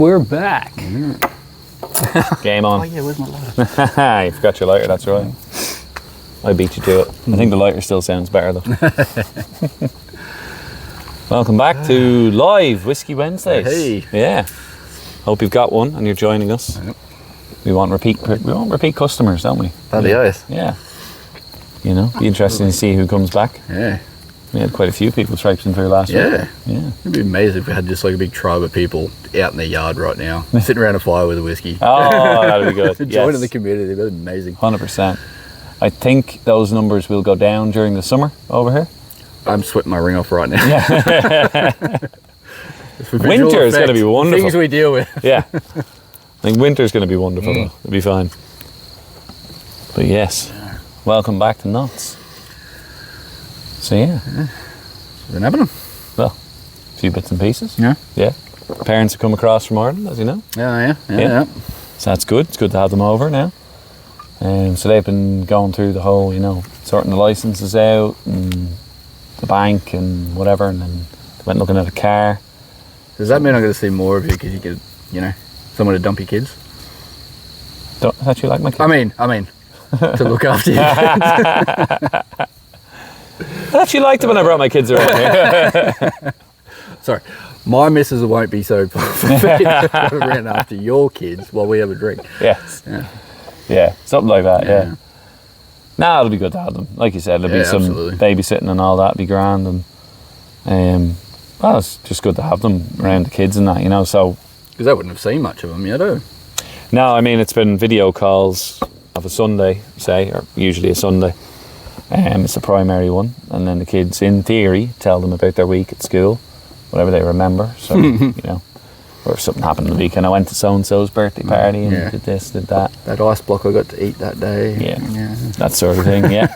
We're back. Game on. Oh yeah, where's my lighter? You forgot your lighter, that's right. I beat you to it. I think the lighter still sounds better though. Welcome back to live Whiskey Wednesdays. Hey. Yeah. Hope you've got one and you're joining us. Yep. We want repeat customers, don't we? Bloody oath. Yeah. You know, be interesting to see who comes back. Yeah. We had quite a few people traipsing through last week. Yeah. Yeah. It'd be amazing if we had just like a big tribe of people out in their yard right now, sitting around a fire with a whiskey. Oh, that'd be good. Joining the community, that'd be amazing. 100%. I think those numbers will go down during the summer over here. I'm sweating my ring off right now. Yeah. Winter is going to be wonderful. Things we deal with. Yeah. I think winter's going to be wonderful though. It'll be fine. But yes, welcome back to Nuts. So yeah. Been having them. Well, a few bits and pieces. Yeah. Yeah. Parents have come across from Ireland, as you know. Yeah. So that's good. It's good to have them over now. So they've been going through the whole, sorting the licenses out and the bank and whatever, and then they went looking at a car. Does that mean I'm going to see more of you because you get, someone to dump your kids? Don't actually like my kids. I mean, to look after you. I actually liked it when I brought my kids around here. Sorry, my missus won't be so around after your kids while we have a drink. Yes. Yeah, something like that, yeah. Nah, it'll be good to have them. Like you said, there'll be some babysitting and all that, be grand. And, well, it's just good to have them around the kids and that, so. Because I wouldn't have seen much of them yet, No, I mean, it's been video calls of a Sunday, say, or usually a Sunday. It's the primary one. And then the kids, in theory, tell them about their week at school, whatever they remember. So, or if something happened in the weekend, I went to so-and-so's birthday party and did this, did that. That ice block I got to eat that day. Yeah. That sort of thing, yeah.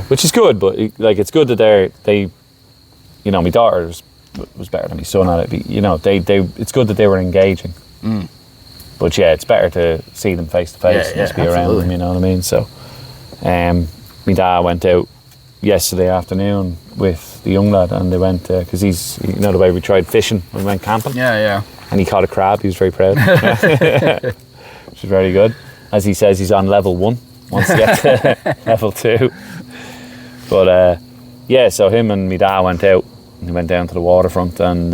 Which is good, but it's good that they my daughter was better than my son at it. It's good that they were engaging. Mm. But yeah, it's better to see them face to face and just be around them, you know what I mean? So, my dad went out yesterday afternoon with the young lad, and they went because he's the way we tried fishing when we went camping. Yeah. And he caught a crab. He was very proud, which is very good. As he says, he's on level 1. Wants to get to level 2. But so him and my dad went out. And he went down to the waterfront and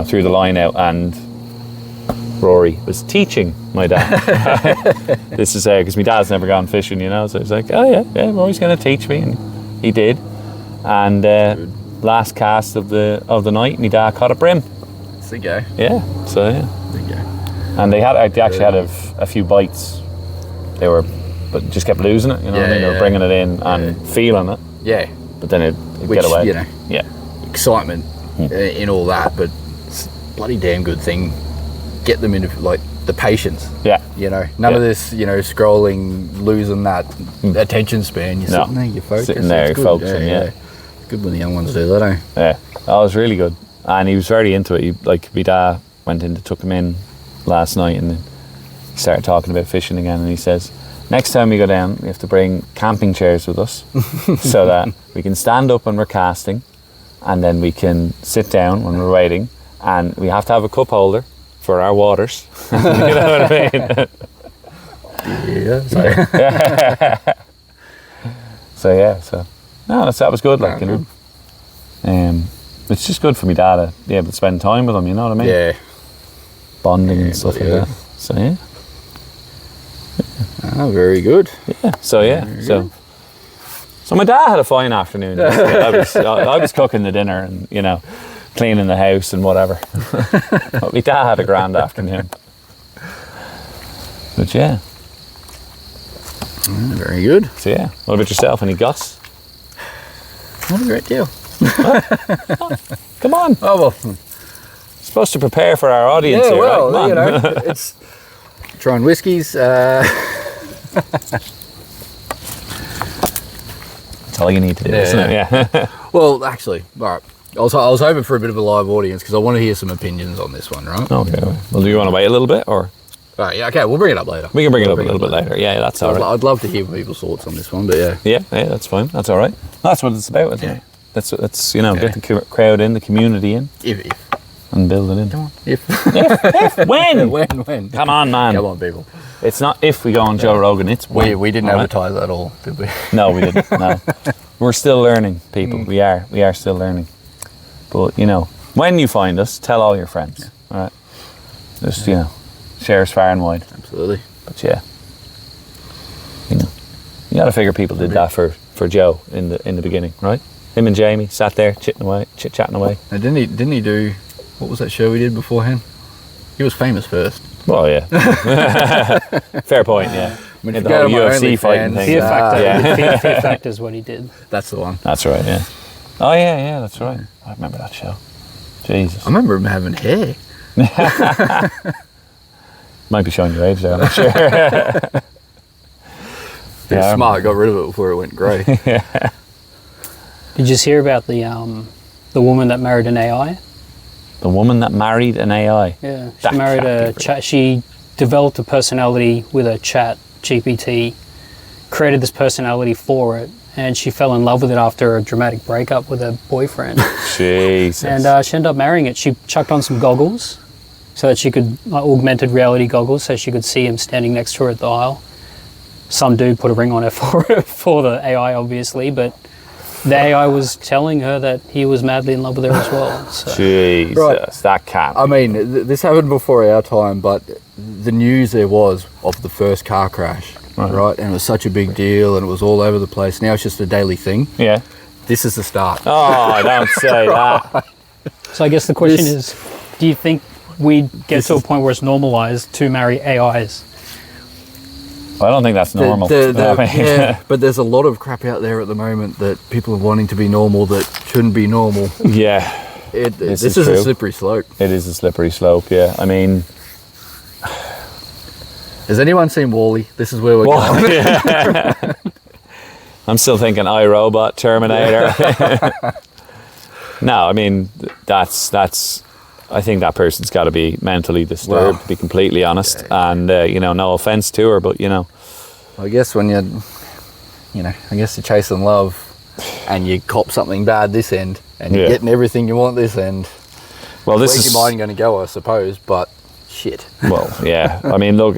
threw the line out, and Rory was teaching my dad. This is because my dad's never gone fishing, so he's like, oh yeah, Rory's going to teach me, and he did. And last cast of the night, my dad caught a brim. That's the guy. Yeah, so yeah. The guy. And they actually had a few bites. But just kept losing it. They were bringing it in and feeling it. Yeah. But then it'd get away. Yeah. Excitement in all that, but it's a bloody damn good thing. Get them into the patience. Yeah. None of this, scrolling, losing that attention span. You're sitting there, you're focused. Sitting there, you're focusing, yeah. Good when the young ones do that, Yeah. That was really good. And he was very into it. My dad went in to took him in last night, and then he started talking about fishing again, and he says, next time we go down, we have to bring camping chairs with us so that we can stand up when we're casting, and then we can sit down when we're waiting, and we have to have a cup holder for our waters. You know what I mean? Yeah. So that was good. It's just good for me dad to be able to spend time with him. You know what I mean? Yeah. Bonding and stuff like that. So yeah. Oh, very good. Yeah. So my dad had a fine afternoon. I was cooking the dinner and cleaning the house and whatever. But my dad had a grand afternoon. But yeah. Very good. So yeah. What about yourself? Any goss? What a great deal. Come on. Oh well. Supposed to prepare for our audience here, well, right? it's trying whiskies. That's all you need to do, isn't it? Yeah. Well, actually, all right. I was hoping for a bit of a live audience because I want to hear some opinions on this one, right? Okay. Well, do you want to wait a little bit, or? Right. Yeah. Okay. We'll bring it up later. We can bring it up a little bit later. Yeah, that's all right. I'd love to hear people's thoughts on this one, but yeah. Yeah, that's fine. That's all right. That's what it's about, isn't it? That's get the crowd in, the community in. If And build it in. Come on. If When? when? Come on, man. Come on, people. It's not if we go on Joe Rogan, it's when. We didn't All right? advertise that at all, did we? No, we didn't. No. We're still learning, people. We are still learning. But, you know, when you find us, tell all your friends. All right? Just, you know, share us far and wide. Absolutely. But yeah. You know. You gotta figure people did that for Joe in the beginning, right? Him and Jamie sat there chit-chatting away. Now, didn't he do, what was that show he did beforehand? He was famous first. Well, yeah. Fair point, yeah. I mean, The whole UFC fighting thing. Fear Factor. Yeah. Fear Factor is what he did. That's the one. That's right, yeah. Oh, yeah, that's right. I remember that show. Jesus. I remember him having hair. Might be showing your age there, I'm not sure. He was smart, got rid of it before it went grey. Did you hear about the woman that married an AI? The woman that married an AI. Yeah, she That married can't a be chat. She developed a personality with a chat GPT, created this personality for it, and she fell in love with it after a dramatic breakup with her boyfriend. Jesus. And she ended up marrying it. She chucked on some goggles so that she could, like augmented reality goggles, so she could see him standing next to her at the aisle. Some dude put a ring on her for the AI, obviously, but the AI was telling her that he was madly in love with her as well. So. Jesus, Right. that can't. I mean, this happened before our time, but the news there was of the first car crash, right? And it was such a big deal, and it was all over the place. Now it's just a daily thing. Yeah. This is the start. Oh, don't say that. So I guess the question is, do you think we get to a point where it's normalized to marry AIs? I don't think that's normal. Yeah, but there's a lot of crap out there at the moment that people are wanting to be normal that shouldn't be normal. Yeah. This is true. a slippery slope. It is a slippery slope, yeah. I mean... Has anyone seen Wall-E? This is where we're going. Yeah. I'm still thinking iRobot, Terminator. No, I mean, that's. I think that person's got to be mentally disturbed, to be completely honest. Yeah. And, you know, no offense to her, but, you know. I guess when you're chasing love and you cop something bad this end and you're getting everything you want this end, well, this where's is your mind going to go, I suppose, but shit. Well, yeah. I mean, look,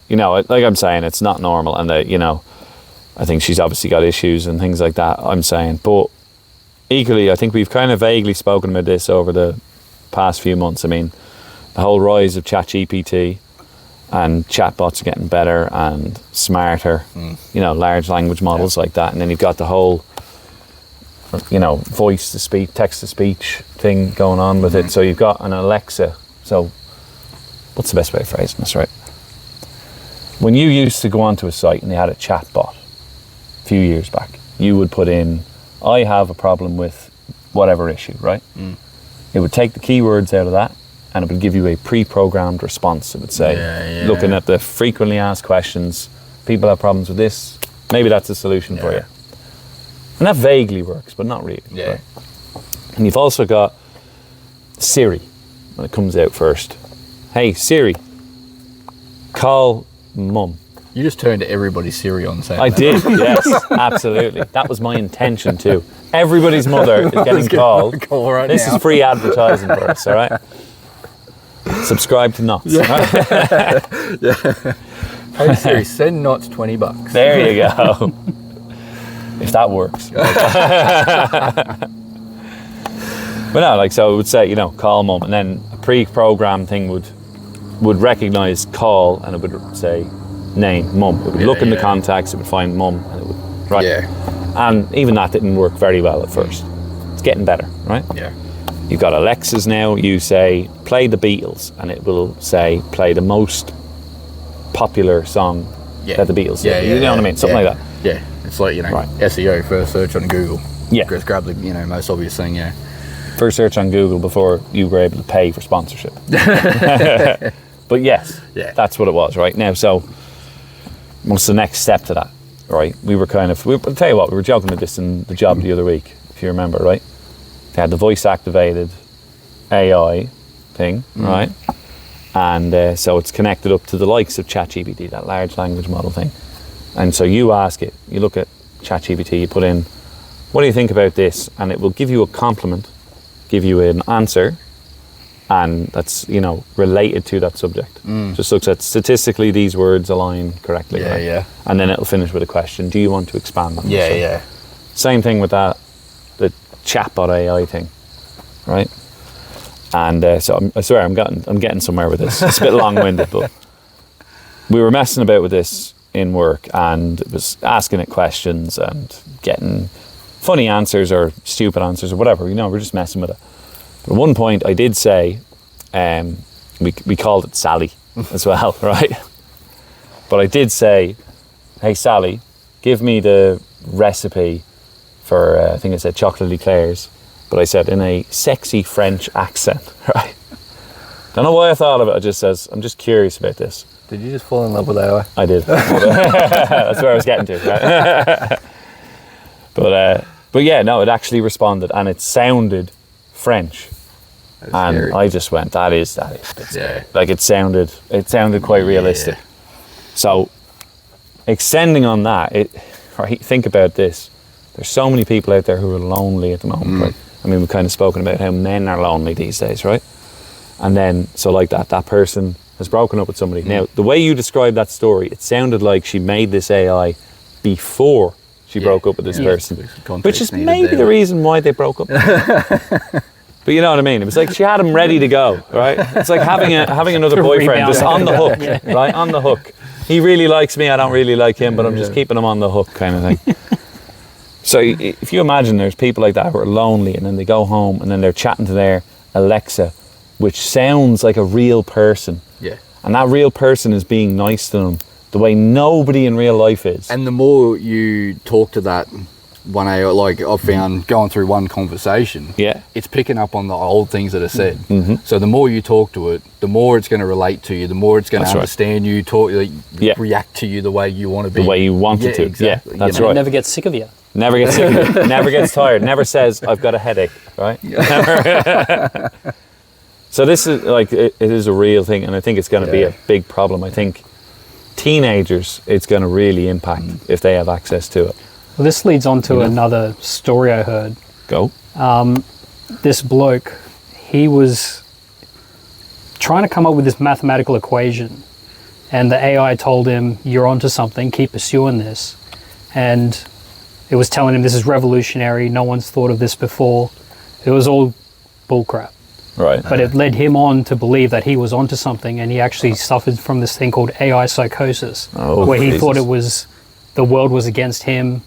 you know, like I'm saying, it's not normal. And, you know, I think she's obviously got issues and things like that, I'm saying. But equally, I think we've kind of vaguely spoken about this over the past few months. I mean, the whole rise of ChatGPT and chatbots are getting better and smarter, you know, large language models like that. And then you've got the whole, you know, voice to speech, text to speech thing going on with it. So you've got an Alexa. So what's the best way of phrasing this, right? When you used to go onto a site and they had a chatbot a few years back, you would put in, I have a problem with whatever issue, right? It would take the keywords out of that and it would give you a pre-programmed response. It would say, looking at the frequently asked questions, people have problems with this, maybe that's a solution for you. And that vaguely works, but not really. Yeah. Right? And you've also got Siri, when it comes out first. Hey, Siri, call mum. You just turned to everybody's Siri on saying I that. did, yes, absolutely. That was my intention too. Everybody's mother is getting called. Call right This now. is free advertising for us, all right? Subscribe to Knots. Right? Hey Siri, send Knots $20. There you go. If that works. But no, like, so it would say, you know, call mum, and then a pre-programmed thing would recognise call, and it would say name, mum. It would look in the contacts, it would find mum, and it would, right? Yeah. And even that didn't work very well at first. It's getting better, right? Yeah. You've got Alexas now, you say, play the Beatles, and it will say, play the most popular song that the Beatles did. You know what I mean? Something like that. Yeah. It's like, you know, SEO, first search on Google. Yeah. Just grab the, you know, most obvious thing, yeah. First search on Google before you were able to pay for sponsorship. But yes, that's what it was, right? Now, so what's the next step to that, right? I'll tell you what, we were joking about this in the job the other week, if you remember, right? They had the voice activated AI thing, right? And so it's connected up to the likes of ChatGPT, that large language model thing. And so you ask it, you look at ChatGPT, you put in, what do you think about this? And it will give you a compliment, give you an answer, and that's, you know, related to that subject. Just looks at statistically these words align correctly. Yeah, right? yeah. And then it'll finish with a question. Do you want to expand on this? Yeah, So, yeah. same thing with that, the chatbot AI thing, right? And so I swear I'm getting somewhere with this. It's a bit long-winded, but we were messing about with this in work, and it was asking it questions and getting funny answers or stupid answers or whatever. You know, we're just messing with it. But at one point, I did say, we called it Sally as well, right? But I did say, hey Sally, give me the recipe for I think I said chocolate eclairs. But I said in a sexy French accent, right? Don't know why I thought of it. I just says, I'm just curious about this. Did you just fall in love with AI? I did. That's where I was getting to, right? But yeah, no, it actually responded, and it sounded French. That's And scary. I just went, that is. Yeah. Like it sounded quite realistic. Yeah. So extending on that, right? Think about this. There's so many people out there who are lonely at the moment, right? I mean, we've kind of spoken about how men are lonely these days, right? And then, so like that person has broken up with somebody. Now, the way you described that story, it sounded like she made this AI before she broke up with this person, which is maybe the reason why they broke up. But you know what I mean? It was like she had him ready to go, right? It's like having another boyfriend just on the hook, right? On the hook. He really likes me, I don't really like him, but I'm just keeping him on the hook kind of thing. So if you imagine there's people like that who are lonely, and then they go home and then they're chatting to their Alexa, which sounds like a real person. Yeah. And that real person is being nice to them the way nobody in real life is. And the more you talk to that one AI, like I've found going through one conversation, it's picking up on the old things that are said. So the more you talk to it, the more it's going to relate to you, the more it's going to understand you, react to you the way you want to be. The way you want it to. Exactly. Yeah, that's And right. it never gets sick of you. Never gets sick of it. Never gets tired. Never says, I've got a headache, right? Never. So this is like, it is a real thing, and I think it's going to be a big problem. I think teenagers, it's going to really impact if they have access to it. Well, this leads on to another story I heard. Go. This bloke, he was trying to come up with this mathematical equation, and the AI told him, you're onto something, keep pursuing this. And it was telling him this is revolutionary, no one's thought of this before. It was all bullcrap. Right. But it led him on to believe that he was onto something, and he actually suffered from this thing called AI psychosis, where he thought the world was against him.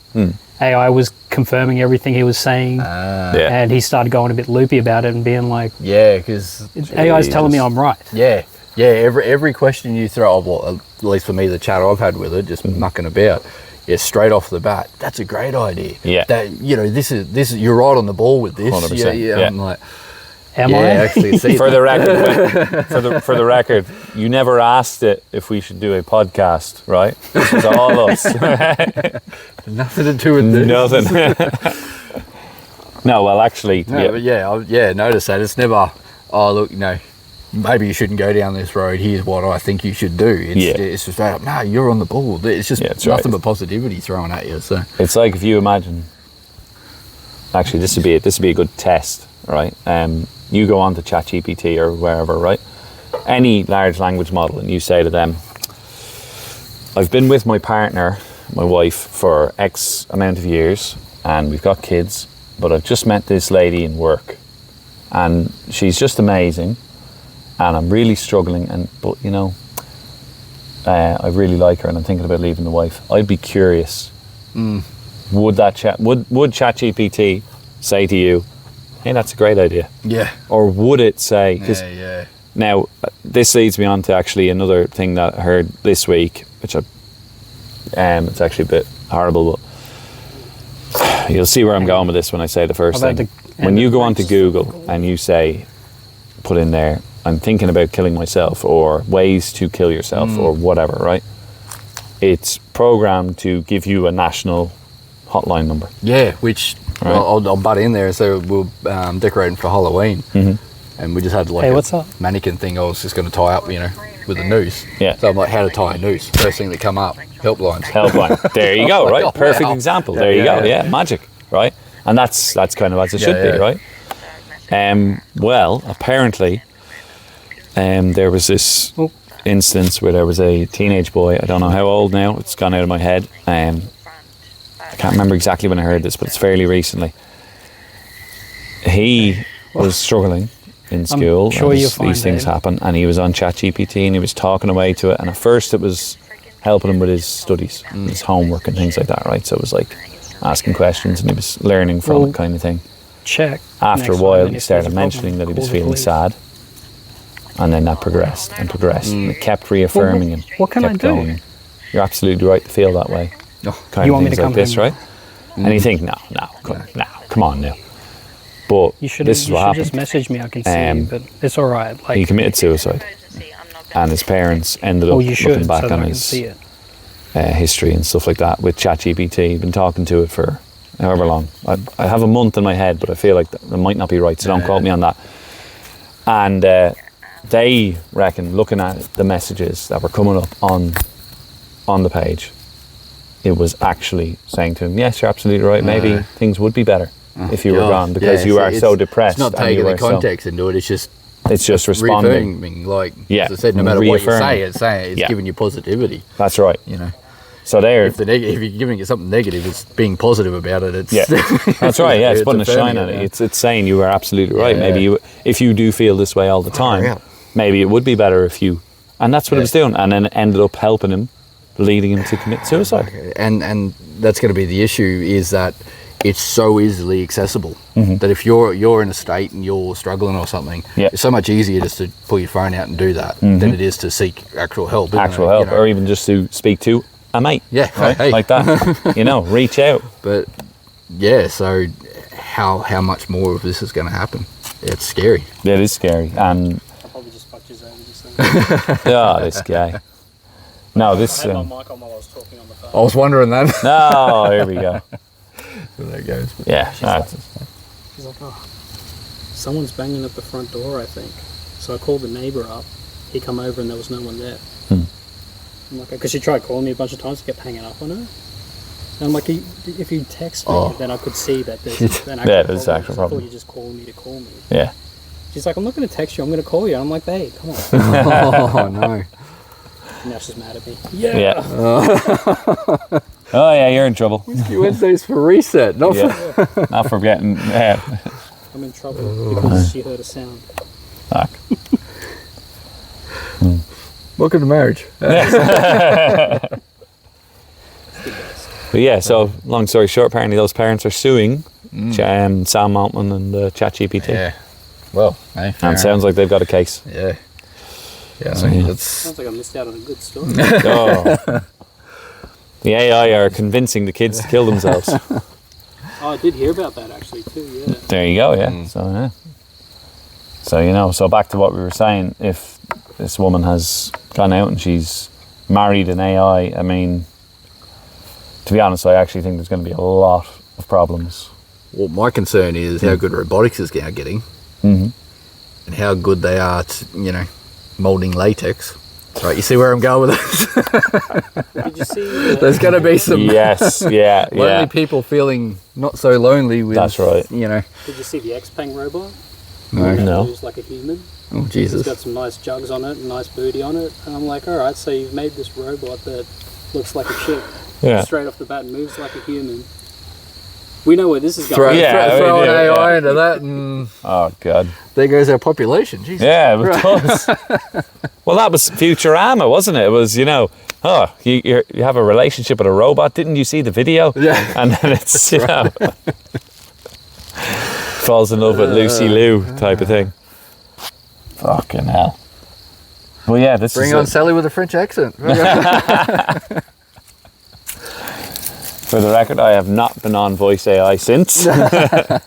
AI was confirming everything he was saying, and he started going a bit loopy about it and being like, because AI's telling me I'm right. Yeah. Every question you throw, well, at least for me, the chat I've had with it, just mucking about, straight off the bat, that's a great idea. Yeah. That this is you're right on the ball with this. 100%. Yeah. I'm like, Am I? actually, see For the record, for the record, you never asked it if we should do a podcast, right? This was all us. nothing to do with this. Nothing. No, well, actually, No, but notice that it's never. Oh, look, maybe you shouldn't go down this road. Here's what I think you should do. It's just straight up. No, you're on the ball. It's just nothing but positivity thrown at you. So it's like if you imagine. Actually, this would be a good test, right? You go on to ChatGPT or wherever, right? Any large language model, and you say to them, I've been with my partner, my wife, for X amount of years, and we've got kids, but I've just met this lady in work, and she's just amazing, and I'm really struggling, but I really like her, and I'm thinking about leaving the wife. I'd be curious. Would ChatGPT say to you, hey, that's a great idea? Yeah. Or would it say... Now, this leads me on to actually another thing that I heard this week, which it's actually a bit horrible, but you'll see where I'm going with this when I say the first thing. When you go onto Google and you say, put in there, I'm thinking about killing myself, or ways to kill yourself, or whatever, right? It's programmed to give you a national hotline number. Yeah, which... Right. I'll butt in there. So we're decorating for Halloween, and we just had like a mannequin thing I was just going to tie up, with a noose. Yeah. So I'm like, how to tie a noose? First thing that come up, helpline. There you go, right? Perfect example. There you go. Yeah, magic, right? And that's kind of as it should be, right? Well, apparently, there was this instance where there was a teenage boy, I don't know how old now, it's gone out of my head. I can't remember exactly when I heard this, but it's fairly recently. He was struggling in school. I'm sure you'll find these things happen, and he was on ChatGPT and he was talking away to it, and at first it was helping him with his studies, his homework and things like that, right? So it was like asking questions and he was learning from it, kind of thing. Check. After a while he started mentioning that he was feeling sad, and then that progressed and progressed and it kept reaffirming him. What can I do? Going, you're absolutely right to feel that way. Kind you of want me to things come like this, home? right? And you think, no, come on now. But this is what happened. Just message me, I can see you, but it's all right. Like, he committed suicide, and his parents ended up looking back on his history and stuff like that with ChatGPT. Been talking to it for however long. I have a month in my head, but I feel like that might not be right, so don't quote me on that. And they reckon, looking at the messages that were coming up on the page, it was actually saying to him, yes, you're absolutely right, maybe things would be better if you were gone, because you are so depressed. It's not taking the context into it, it's just responding. Like, as I said, no matter what you say, it's giving you positivity. That's right. You know. So there, if you're giving it something negative, it's being positive about it. It's that's right. Yeah, it's putting a shine on it. It's saying you are absolutely right. Maybe if you do feel this way all the time, maybe it would be better if you. And that's what it was doing, and then it ended up helping him, leading him to commit suicide. And that's going to be the issue, is that it's so easily accessible that if you're in a state and you're struggling or something, it's so much easier just to pull your phone out and do that than it is to seek actual help. Or even just to speak to a mate. Right? Like that. Reach out. But so how much more of this is going to happen? It's scary. Yeah, it is scary. And I'll probably just fuck you over just then. this guy. No, this. I had my mic on while I was talking on the phone. I was wondering that. No, here we go. So there goes. Yeah. She's like, someone's banging at the front door, I think. So I called the neighbour up. He come over and there was no one there. I'm like, because she tried calling me a bunch of times, kept hanging up on her. And I'm like, if you text me, then I could see that there's an actual problem. I thought you just called me to call me. Yeah. She's like, I'm not going to text you, I'm going to call you. And I'm like, hey, come on. Oh, no. And now she's mad at me. Oh yeah, you're in trouble. Whiskey Wednesdays for reset, not for not for getting. Yeah. I'm in trouble because she heard a sound. Fuck. Welcome to marriage. But yeah, so long story short, apparently those parents are suing Sam Altman and ChatGPT. Yeah. Well, and it sounds like they've got a case. Yeah. Yeah. Sounds like I missed out on a good story. The AI are convincing the kids to kill themselves. I did hear about that actually too, yeah. There you go, yeah. So back to what we were saying, if this woman has gone out and she's married an AI, I mean, to be honest, I actually think there's going to be a lot of problems. Well, my concern is how good robotics is now getting, and how good they are at, moulding latex. Right, you see where I'm going with this? Did you see? There's going to be some lonely people feeling not so lonely with. That's right. Did you see the Xpeng robot? No. It was like a human. Oh Jesus! It's got some nice jugs on it, and nice booty on it, and I'm like, all right, so you've made this robot that looks like a chick, straight off the bat, and moves like a human. We know where this is going. Throw an AI into that, and oh god, there goes our population. Jesus. Yeah, it does. Well, that was Futurama, wasn't it? It was, you have a relationship with a robot. Didn't you see the video? Yeah. And then it's, falls in love with Lucy Liu type of thing. Fucking hell. Well, yeah, this Bring on Sally with a French accent. For the record, I have not been on voice AI since. But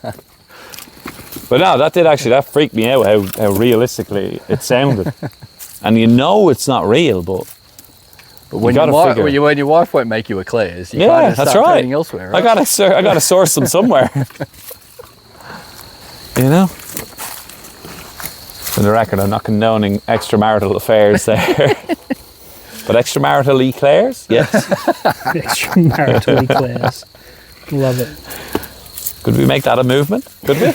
no, that freaked me out how realistically it sounded. And it's not real, but when your wife won't make you eclairs, you kind of start turning elsewhere, right? I gotta source them somewhere. For the record, I'm not condoning extramarital affairs there. But extramarital eclairs? Yes. Extramarital eclairs. Love it. Could we make that a movement? Could we?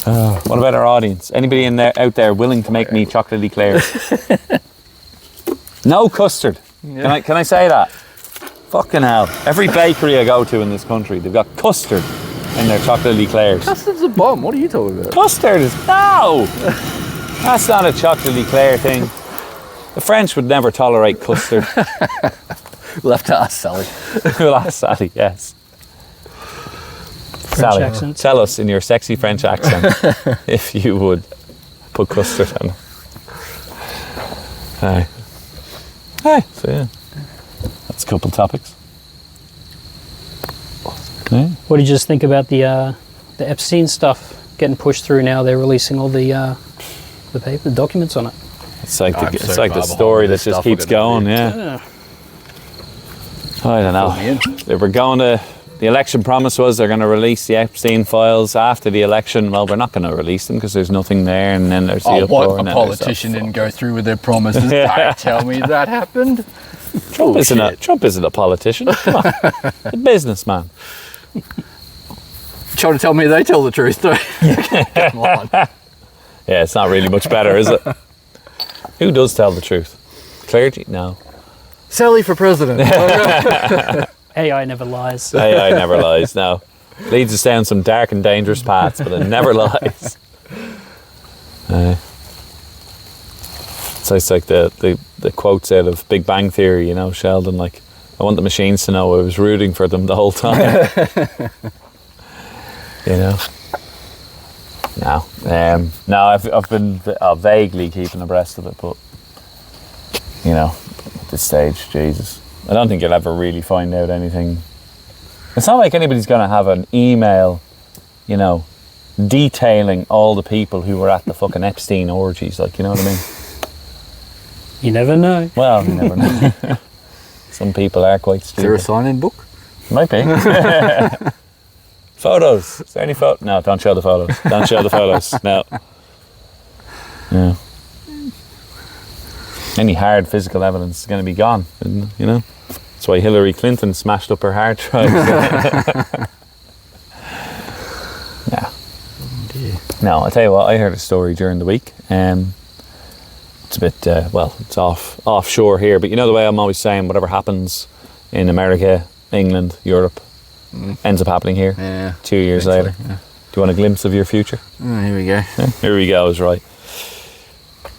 What about our audience? Anybody out there willing to make me chocolate eclairs? No custard. Yeah. Can I say that? Fucking hell. Every bakery I go to in this country, they've got custard in their chocolate eclairs. Custard's a bomb. What are you talking about? Custard is... No! That's not a chocolate eclair thing. The French would never tolerate custard. We'll have to ask Sally. We'll ask Sally, yes. French Sally, accent. tell us in your sexy French accent if you would put custard on. Aye. So yeah, that's a couple topics. Yeah. What did you just think about the Epstein stuff getting pushed through now? They're releasing all the paper, the documents on it. It's like the story that just keeps going. Yeah. I don't know. They were going to. The election promise was they're going to release the Epstein files after the election. Well, we're not going to release them because there's nothing there, and then there's the uproar. What? A politician didn't go through with their promises. Don't tell me that happened. Trump isn't a politician. Come on. A businessman. Trying to tell me they tell the truth, though. Come on. Yeah, it's not really much better, is it? Who does tell the truth? Clergy? No. Sally for president. AI never lies. AI never lies, no. Leads us down some dark and dangerous paths, but it never lies. So it's like the quotes out of Big Bang Theory, you know, Sheldon, like, I want the machines to know I was rooting for them the whole time. You know? No, I've been vaguely keeping abreast of it, but, you know, at this stage, Jesus. I don't think you'll ever really find out anything. It's not like anybody's going to have an email, you know, detailing all the people who were at the fucking Epstein orgies, like, you know what I mean? You never know. Well, you never know. Some people are quite stupid. Is there a sign-in book? Might be. Photos. Is there any photos? No, don't show the photos. Don't show the photos. No. Yeah. Any hard physical evidence is going to be gone, you know? That's why Hillary Clinton smashed up her hard drive. Yeah. Oh dear. No, I'll tell you what, I heard a story during the week. It's a bit, it's offshore here, but you know the way I'm always saying, whatever happens in America, England, Europe, ends up happening here 2 years later. Yeah. Do you want a glimpse of your future? Oh, here we go. Yeah, here we go, is right.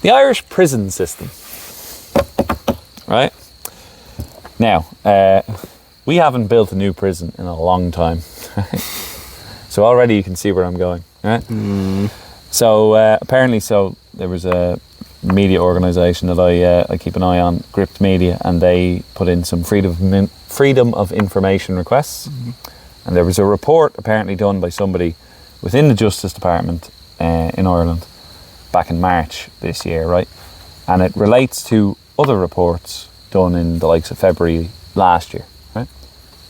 The Irish prison system. Right? Now, we haven't built a new prison in a long time. So already you can see where I'm going. Right? So apparently, there was a media organisation that I keep an eye on, Gript Media, and they put in some freedom of information requests. And there was a report apparently done by somebody within the Justice Department in Ireland back in March this year, right? And it relates to other reports done in the likes of February last year, right?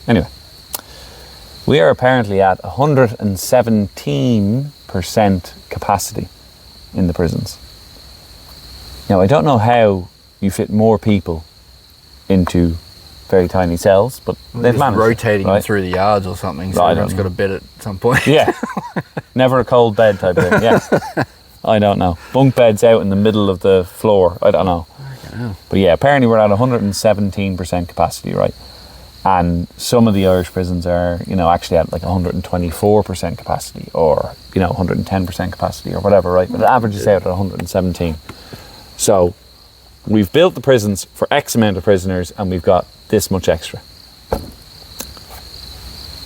Anyway, we are apparently at 117% capacity in the prisons. Now, I don't know how you fit more people into very tiny cells, but they've managed. Rotating right? through the yards or something, so everyone's got a bed at some point. Yeah. Never a cold bed type of thing, yeah. I don't know. Bunk beds out in the middle of the floor, I don't know. But yeah, apparently we're at 117% capacity, right? And some of the Irish prisons are, you know, actually at like 124% capacity, or, you know, 110% capacity or whatever, right? But it averages out at 117. So we've built the prisons for X amount of prisoners and we've got this much extra.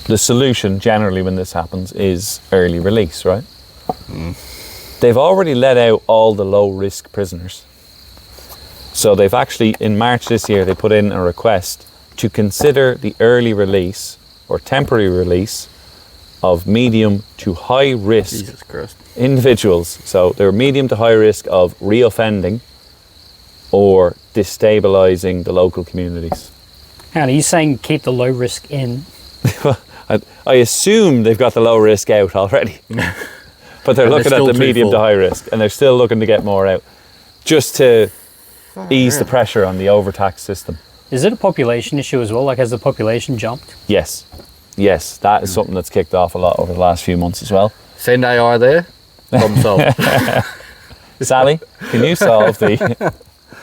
The solution generally when this happens is early release, right? They've already let out all the low risk prisoners. So they've actually, in March this year, they put in a request to consider the early release or temporary release of medium to high risk individuals. So they're medium to high risk of reoffending or destabilising the local communities. And are you saying keep the low risk in? I assume they've got the low risk out already. But they're looking at the medium to high risk and they're still looking to get more out. Just to ease the pressure on the overtax system. Is it a population issue as well? Like, has the population jumped? Yes, that is something that's kicked off a lot over the last few months as well. Send AI there. Problem solved. Sally, can you solve the...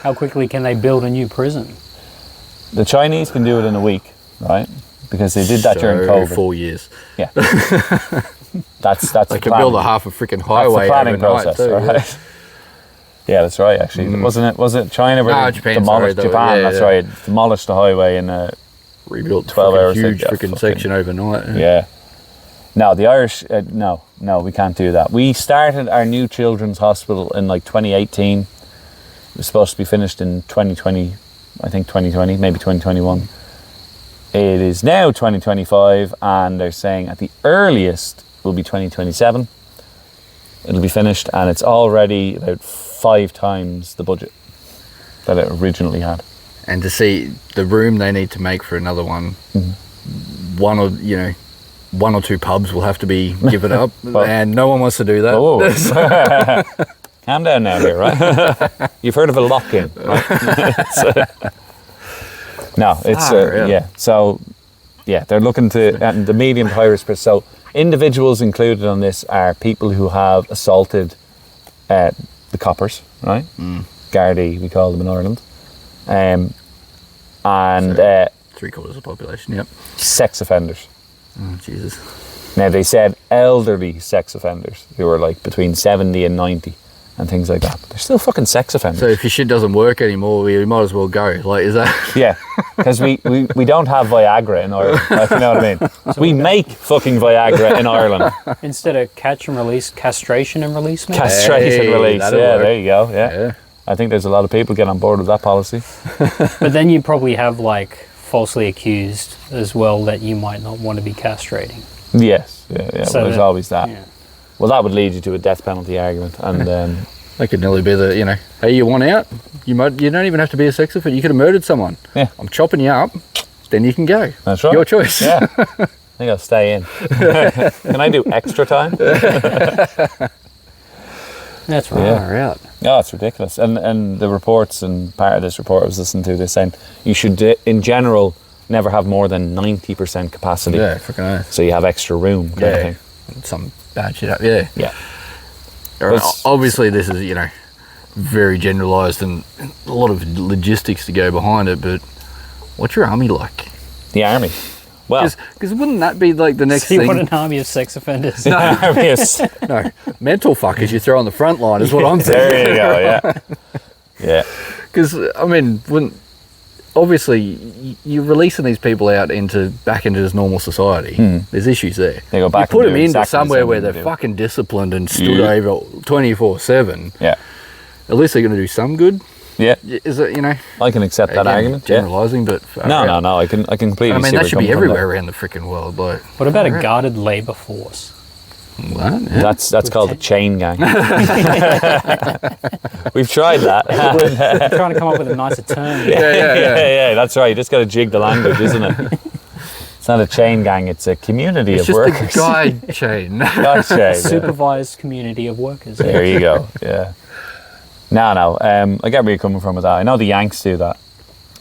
How quickly can they build a new prison? The Chinese can do it in a week, right? Because they did that during COVID. 4 years. Yeah. That's They can build a half a freaking highway that's the planning overnight process, too, right? Yeah, that's right. Actually, was it China? Where they Japan. demolished Japan. That's right. Demolished the highway in Rebuilt 12 hours. huge freaking section overnight. Yeah. No, the Irish. No, we can't do that. We started our new children's hospital in like 2018. It was supposed to be finished in 2020. I think 2020, maybe 2021. It is now 2025, and they're saying at the earliest will be 2027. It'll be finished, and it's already about 5 times the budget that it originally had. And to see the room they need to make for another one, one or two pubs will have to be given up, and no one wants to do that. Oh. Calm down now here, right? You've heard of a lock-in, right? No, it's yeah. So yeah, they're looking to the medium to high risk. So individuals included on this are people who have assaulted the coppers, right? Gardaí, we call them in Ireland, and 3/4 of the population. Yep. Sex offenders. Oh, Jesus. Now they said elderly sex offenders who are like between 70 and 90 and things like that. But they're still fucking sex offenders. So if your shit doesn't work anymore, we might as well go. Like, is that? Yeah, because we don't have Viagra in Ireland. Like, you know what I mean? We make fucking Viagra in Ireland. Instead of catch and release, castration and release, maybe? Castration release. Yeah, work. there you go. Yeah. I think there's a lot of people get on board with that policy. But then you probably have like falsely accused as well that you might not want to be castrating. Yes. Yeah. So well, there's always that. Yeah. Well, that would lead you to a death penalty argument, and That could nearly be the, hey, you want out? You don't even have to be a sex offender. You could have murdered someone. Yeah. I'm chopping you up. Then you can go. That's right. Your choice. Yeah. I think I'll stay in. Can I do extra time? That's right. Yeah. Far out. No, it's ridiculous. And the reports, and part of this report I was listening to, they're saying you should, in general, never have more than 90% capacity. Yeah, freaking oath. So you have extra room, kind of thing. Some bad shit up. Yeah. Yeah. Obviously, this is, very generalised and a lot of logistics to go behind it, but what's your army like? The army. Well, because wouldn't that be like the next So you thing? want an army of sex offenders? No, yes. no, mental fuckers you throw on the front line is what I'm saying. There you go. Yeah. Yeah. Because obviously you're releasing these people out back into this normal society. There's issues there. They go back. You put and them do into exactly somewhere the same where thing they're they do. fucking disciplined and stood over 24/7. Yeah. At least they're going to do some good. Yeah. Is it? I can accept that argument. Yeah. Generalising, but No. I can completely. see that where should be you're coming from everywhere around the freaking world. Like, What about a guarded labour force? what? there. That's called a chain gang. We've tried that. I'm trying to come up with a nicer term. Yeah. That's right. You just got to jig the language, isn't it? It's not a chain gang. It's a community It's of just workers. a guide chain. Guide chain, yeah. Supervised community of workers. There you go. Yeah. No. I get where you're coming from with that. I know the Yanks do that.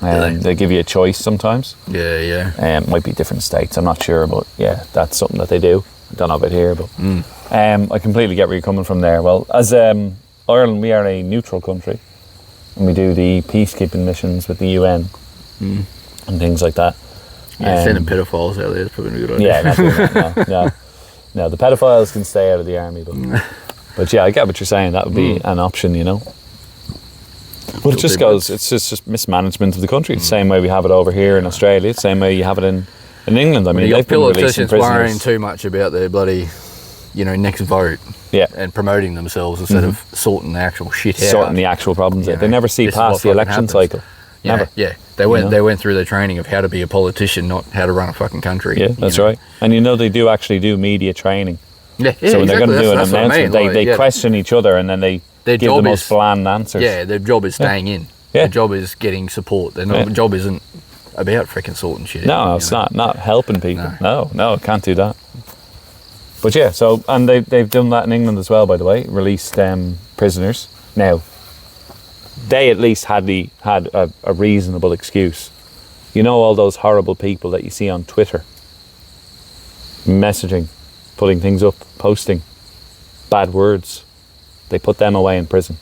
They give you a choice sometimes. Yeah. Might be different states. I'm not sure, but yeah, that's something that they do. I don't know about here, but I completely get where you're coming from there. Well, as Ireland, we are a neutral country, and we do the peacekeeping missions with the UN and things like that. Yeah, sending pedophiles out there is probably a good idea. Yeah, not doing that, no. The pedophiles can stay out of the army, but yeah, I get what you're saying. That would be an option, But it just goes. It's just mismanagement of the country. It's the same way we have it over here in Australia. It's the same way you have it in England. I mean, you they've got been releasing politicians worrying prisoners. too much about their bloody, next vote. Yeah. And promoting themselves instead of sorting the actual shit out. Sorting the actual problems out. They never see this is past what the fucking election happens. cycle. Never. Yeah. They went through their training of how to be a politician, not how to run a fucking country. Yeah, that's right. And they do actually do media training. Yeah, So when they're going to do an that's what I announcement, mean. they question each other, and then they Their give job the most is- bland answers. Yeah, their job is staying in. Yeah. Their job is getting support. Their job isn't about freaking sorting shit out. No, it's not helping people. No, it can't do that. But yeah, and they've done that in England as well, by the way. Released prisoners. Now, they at least had a reasonable excuse. All those horrible people that you see on Twitter, messaging, putting things up, posting. bad words, they put them away in prison.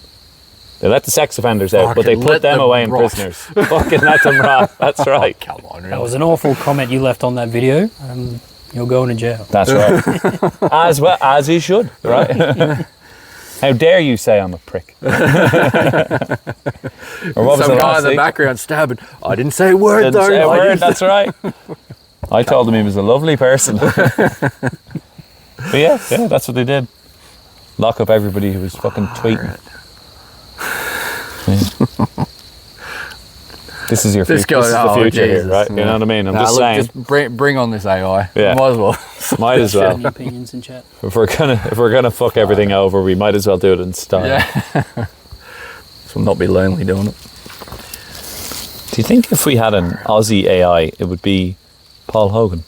They let the sex offenders out, but they put them away in prisoners. Fucking let them rot. That's right. Oh, come on, really. That was an awful comment you left on that video. You're going to jail. That's right. As well as he should, right? How dare you say I'm a prick? Or what was some the guy last in the thing? background stabbing. I didn't say a word Didn't though. say a word, that's right. I told him he was a lovely person. But yeah, that's what they did. Lock up everybody who was fucking tweeting. Yeah. This is your future. This is the future here, right? You know what I mean? I'm just saying. Just bring on this AI. Yeah. Might as well. Might as well. Any opinions in chat? If we're gonna fuck everything over, we might as well do it in style. Yeah. This will not be lonely doing it. Do you think if we had an Aussie AI, it would be Paul Hogan?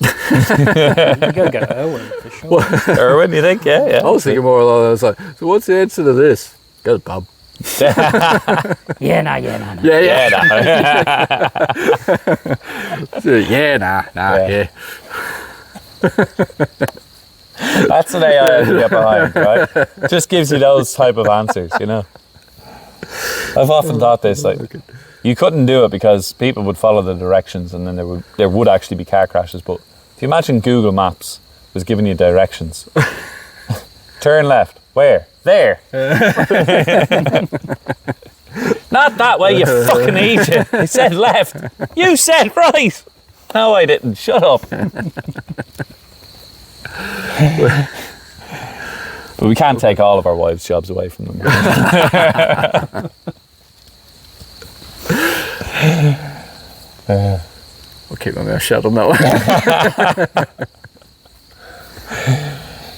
You gotta go Erwin for sure. Erwin, you think? Yeah. I was thinking more along those lines. So what's the answer to this? Go to the pub. Yeah, nah. Yeah. Yeah. That's an AI I can get behind, right? Just gives you those type of answers, you know. I've often thought this, like, you couldn't do it because people would follow the directions and then there would actually be car crashes. But if you imagine Google Maps was giving you directions, turn left, where? There. Not that way, you fucking idiot. I said left. You said right. No, I didn't. Shut up. But we can't take all of our wives' jobs away from them. I'll keep my mouth shut on that one.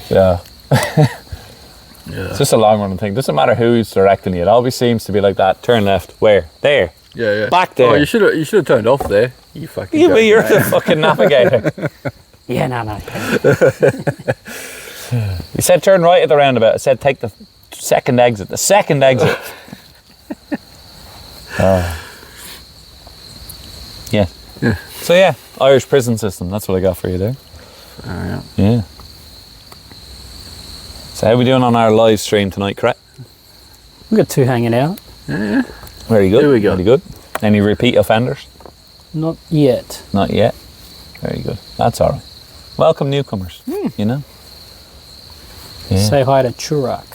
Yeah. It's just a long run thing. Doesn't matter who's directing you. It always seems to be like that. Turn left. Where? There. Yeah. Back there. Oh, you should have turned off there. You fucking. But you're the fucking navigator. Yeah, nah. You said turn right at the roundabout. I said take the second exit. The second exit. Yeah. So yeah, Irish prison system. That's what I got for you there. Yeah. So how are we doing on our live stream tonight, Cret? We got two hanging out. Yeah. Very good. There we go. Very good. Any repeat offenders? Not yet. Not yet. Very good. That's all right. Welcome newcomers. You know. Yeah. Say hi to Churak.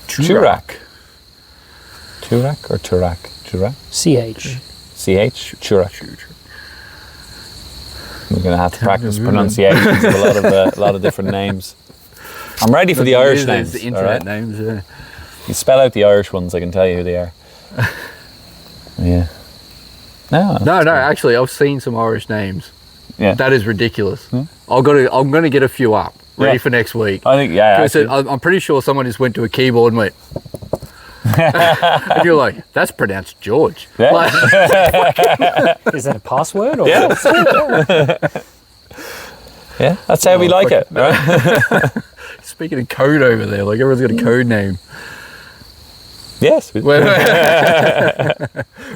Churak. Churak or Turak? Churak. CH. CH. Churak. We're gonna have to practice pronunciations of a lot of different names. I'm ready for the Irish names. The internet names. Yeah. You spell out the Irish ones, I can tell you who they are. Yeah. No. Actually, I've seen some Irish names. Yeah. That is ridiculous. I'm gonna get a few up ready for next week. I think I'm pretty sure someone just went to a keyboard and went. And you're like, that's pronounced George. Yeah. Like, Is that a password? Or Yeah. Yeah, that's how we like it. Right? speaking of code over there, like everyone's got a code name. Yes.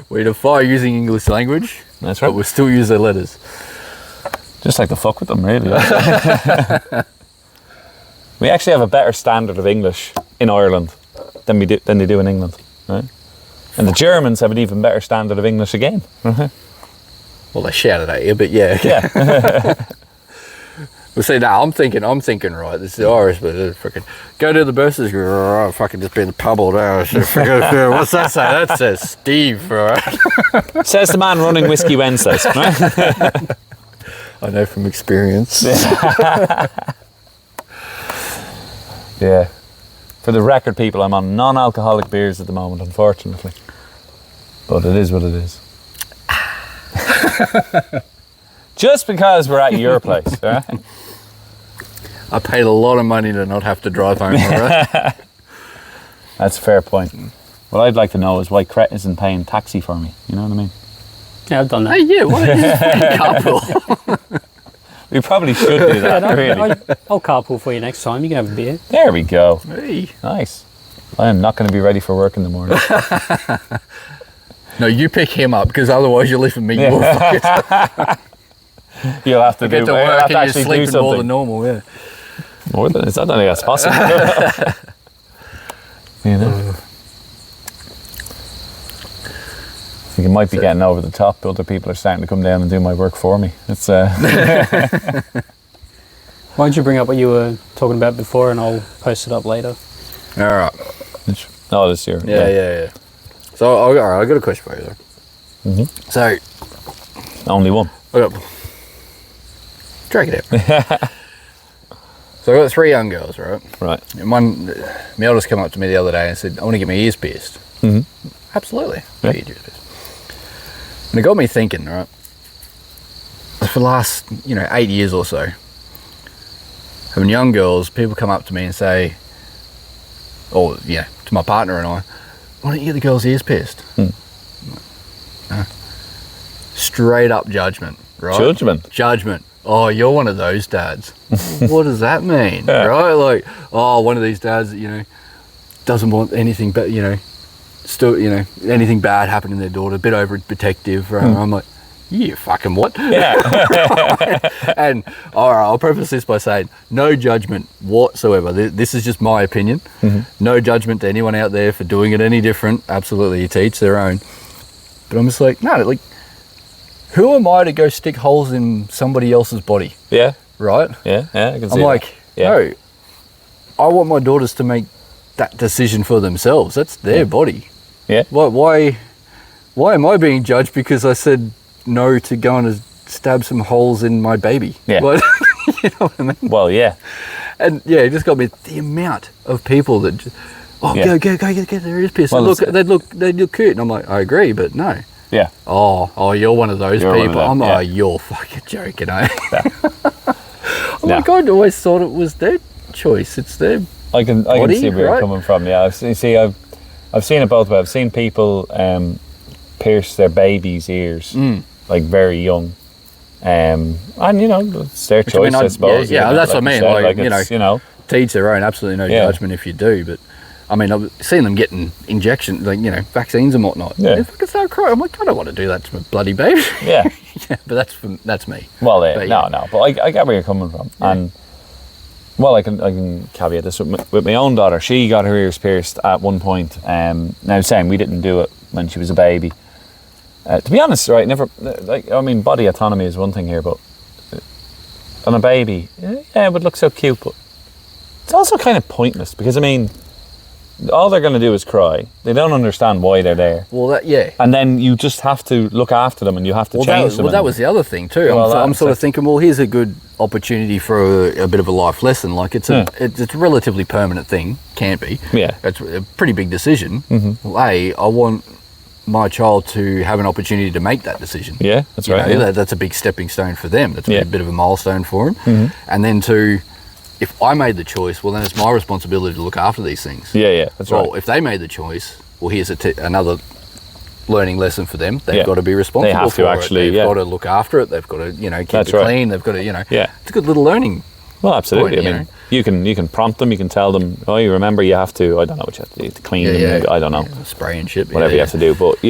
We defy using English language. That's right. But we still use their letters. Just like to fuck with them, really. We actually have a better standard of English in Ireland than they do in England, right? And the Germans have an even better standard of English again. Well, they shouted at you, but yeah. Well, see, now I'm thinking, right, this is the Irish, but freaking go to the buses, fucking just be in the pub all day. What's that say? That says Steve, right? Says the man running Whiskey Wednesdays, right? I know from experience. Yeah. For the record, people, I'm on non-alcoholic beers at the moment, unfortunately. But it is what it is. Just because we're at your place, right? I paid a lot of money to not have to drive home, right? That's a fair point. What I'd like to know is why Cret isn't paying taxi for me. You know what I mean? Yeah, I've done that. Hey, yeah, why don't you carpool? We probably should do that, really. I'll carpool for you next time. You can have a beer. There we go. Hey. Nice. I am not going to be ready for work in the morning. No, you pick him up, because otherwise you're leaving me more fucking You'll have to get to work and you're sleeping more than something. normal, yeah. More than this. I don't think that's possible. You know? I think it might be getting over the top. Other people are starting to come down and do my work for me. It's Why don't you bring up what you were talking about before, and I'll post it up later. All right. Oh, this year. Yeah. So, all right, I got a question for you, though. Mm-hmm. So, only one. Drag it out. So I got 3 young girls, right? Right. And my eldest came up to me the other day and said, I want to get my ears pierced. Mm-hmm. Absolutely. Yeah. Get your ears pierced. And it got me thinking, right? For the last, 8 years or so, having young girls, people come up to me and say, to my partner and I, why don't you get the girls' ears pierced? Straight up judgment, right? Judgment. Oh, you're one of those dads. What does that mean, right? Like, one of these dads that, doesn't want anything but, still, anything bad happening to their daughter, a bit overprotective, right? I'm like, you fucking what? Yeah. And, all right, I'll preface this by saying, no judgment whatsoever. This is just my opinion. Mm-hmm. No judgment to anyone out there for doing it any different. Absolutely, to each their own. But I'm just like, no, like, who am I to go stick holes in somebody else's body? Yeah. Right? Yeah, I can see I'm like, that. no, I want my daughters to make that decision for themselves. That's their body. Yeah. Why am I being judged because I said no to going to stab some holes in my baby? Yeah. Like, you know what I mean? Well, yeah. And yeah, it just got me the amount of people that just, go get their ears pierced. Well, they'd look cute. And I'm like, I agree, but no. Yeah. Oh, you're one of those people. I'm like, you're fucking joking, eh? Yeah. Oh my God, I always thought it was their choice. It's their I can body, see where you're coming from. Yeah, I've seen it both ways. I've seen people pierce their baby's ears like very young, and it's their choice, I suppose. Yeah, that's what I mean. Like, to each their own. Absolutely no judgment if you do, but. I mean, I've seen them getting injections, like, vaccines and whatnot. Yeah. They fucking start crying. I'm like, I don't want to do that to my bloody baby. Yeah. But that's me. Well, but I get where you're coming from. Yeah. And, well, I can caveat this with my own daughter. She got her ears pierced at one point. Now, same, we didn't do it when she was a baby. To be honest, right, body autonomy is one thing here, but on a baby, it would look so cute, but it's also kind of pointless because, all they're going to do is cry. They don't understand why they're there. Well, and then you just have to look after them and you have to change them. Well, that was the other thing too. I'm sort of thinking, well, here's a good opportunity for a bit of a life lesson. Like it's a relatively permanent thing, can't be. Yeah. It's a pretty big decision. Mm-hmm. Well, I want my child to have an opportunity to make that decision. Yeah, that's right. That's a big stepping stone for them. That's a bit of a milestone for them. Mm-hmm. And then if I made the choice, well, then it's my responsibility to look after these things. Yeah, that's right. Well, if they made the choice, well, here's another learning lesson for them. They've got to be responsible they have to for actually, it. They've got to look after it. They've got to, keep it clean. They've got to, it's a good little learning. Well, absolutely. Point, you can prompt them. You can tell them, you remember you have to, I don't know what you have to do to clean them. Maybe, I don't know. Spray and shit. Whatever you have to do. But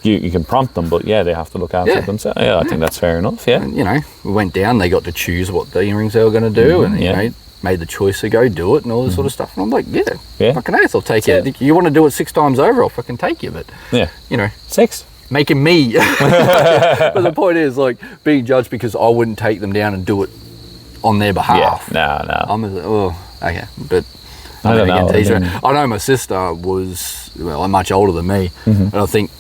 you can prompt them, but they have to look after themselves. Yeah, I think that's fair enough. Yeah. And, we went down. They got to choose what the earrings they were going to do, and made the choice to go do it and all this sort of stuff. And I'm like, fucking ass, I'll take you. You want to do it 6 times over, I'll fucking take you. But 6. Making me. But the point is, like, being judged because I wouldn't take them down and do it on their behalf. Yeah, no. I'm like, okay. But I don't know. I know my sister was much older than me, and I think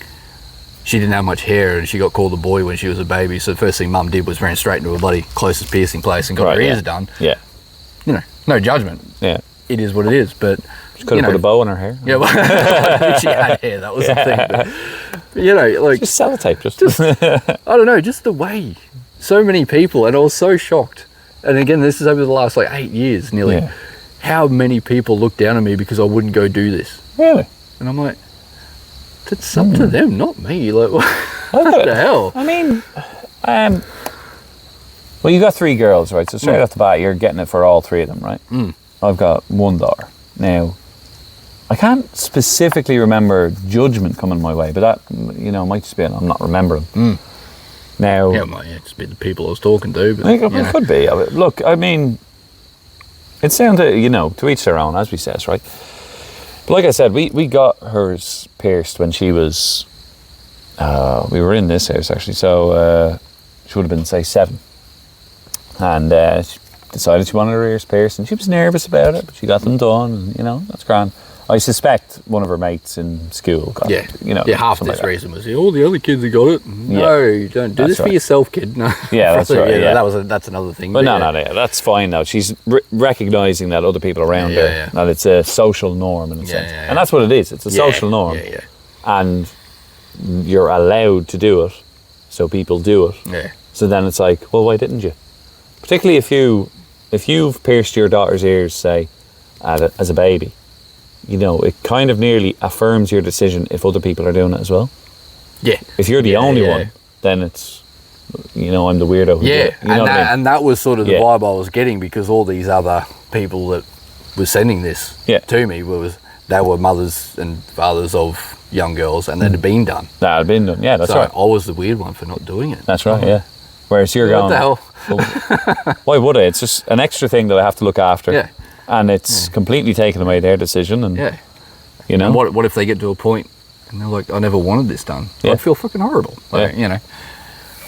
she didn't have much hair, and she got called a boy when she was a baby. So the first thing Mum did was ran straight into her bloody closest piercing place and got her ears done. Yeah. No judgment. Yeah. It is what it is, but she could have put a bow in her hair. Yeah, well, she had hair. That was the thing. But, like just sellotape. Just I don't know, just the way so many people, and I was so shocked. And again, this is over the last 8 years, nearly. Yeah. How many people look down on me because I wouldn't go do this? Really? And I'm like, it's up to them, not me. Like, what the hell? Well, you got 3 girls, right? So straight off the bat, you're getting it for all 3 of them, right? I've got 1 daughter. Now, I can't specifically remember judgment coming my way, but that, might just be I'm not remembering. Now, it might just be the people I was talking to. But, it could be. Look, It's down to, to each their own, as we says, right? But like I said, we got hers pierced when she was, we were in this house actually, so she would have been, say, 7. And she decided she wanted her ears pierced, and she was nervous about it, but she got them done, and, that's grand. I suspect one of her mates in school got it. Half this reason was, all the other kids have got it. No, you don't do this for yourself, kid. No. Yeah, that's right. That's another thing. But no, that's fine now. She's recognising that other people around her, that it's a social norm in a sense. And that's what it is. It's a social norm. Yeah. And you're allowed to do it, so people do it. Yeah. So then it's like, well, why didn't you? Particularly if you've pierced your daughter's ears, say, as a baby, it kind of nearly affirms your decision if other people are doing it as well. Yeah. If you're the only one, then it's, I'm the weirdo. And that was sort of the vibe I was getting, because all these other people that were sending this to me they were mothers and fathers of young girls, and that had been done. That had been done, yeah, that's right. I was the weird one for not doing it. That's right, yeah. Whereas you're going, what the hell? Well, why would I? It's just an extra thing that I have to look after. Yeah. And it's completely taken away their decision. And, And what if they get to a point and they're like, I never wanted this done? Yeah. I'd feel fucking horrible. Like,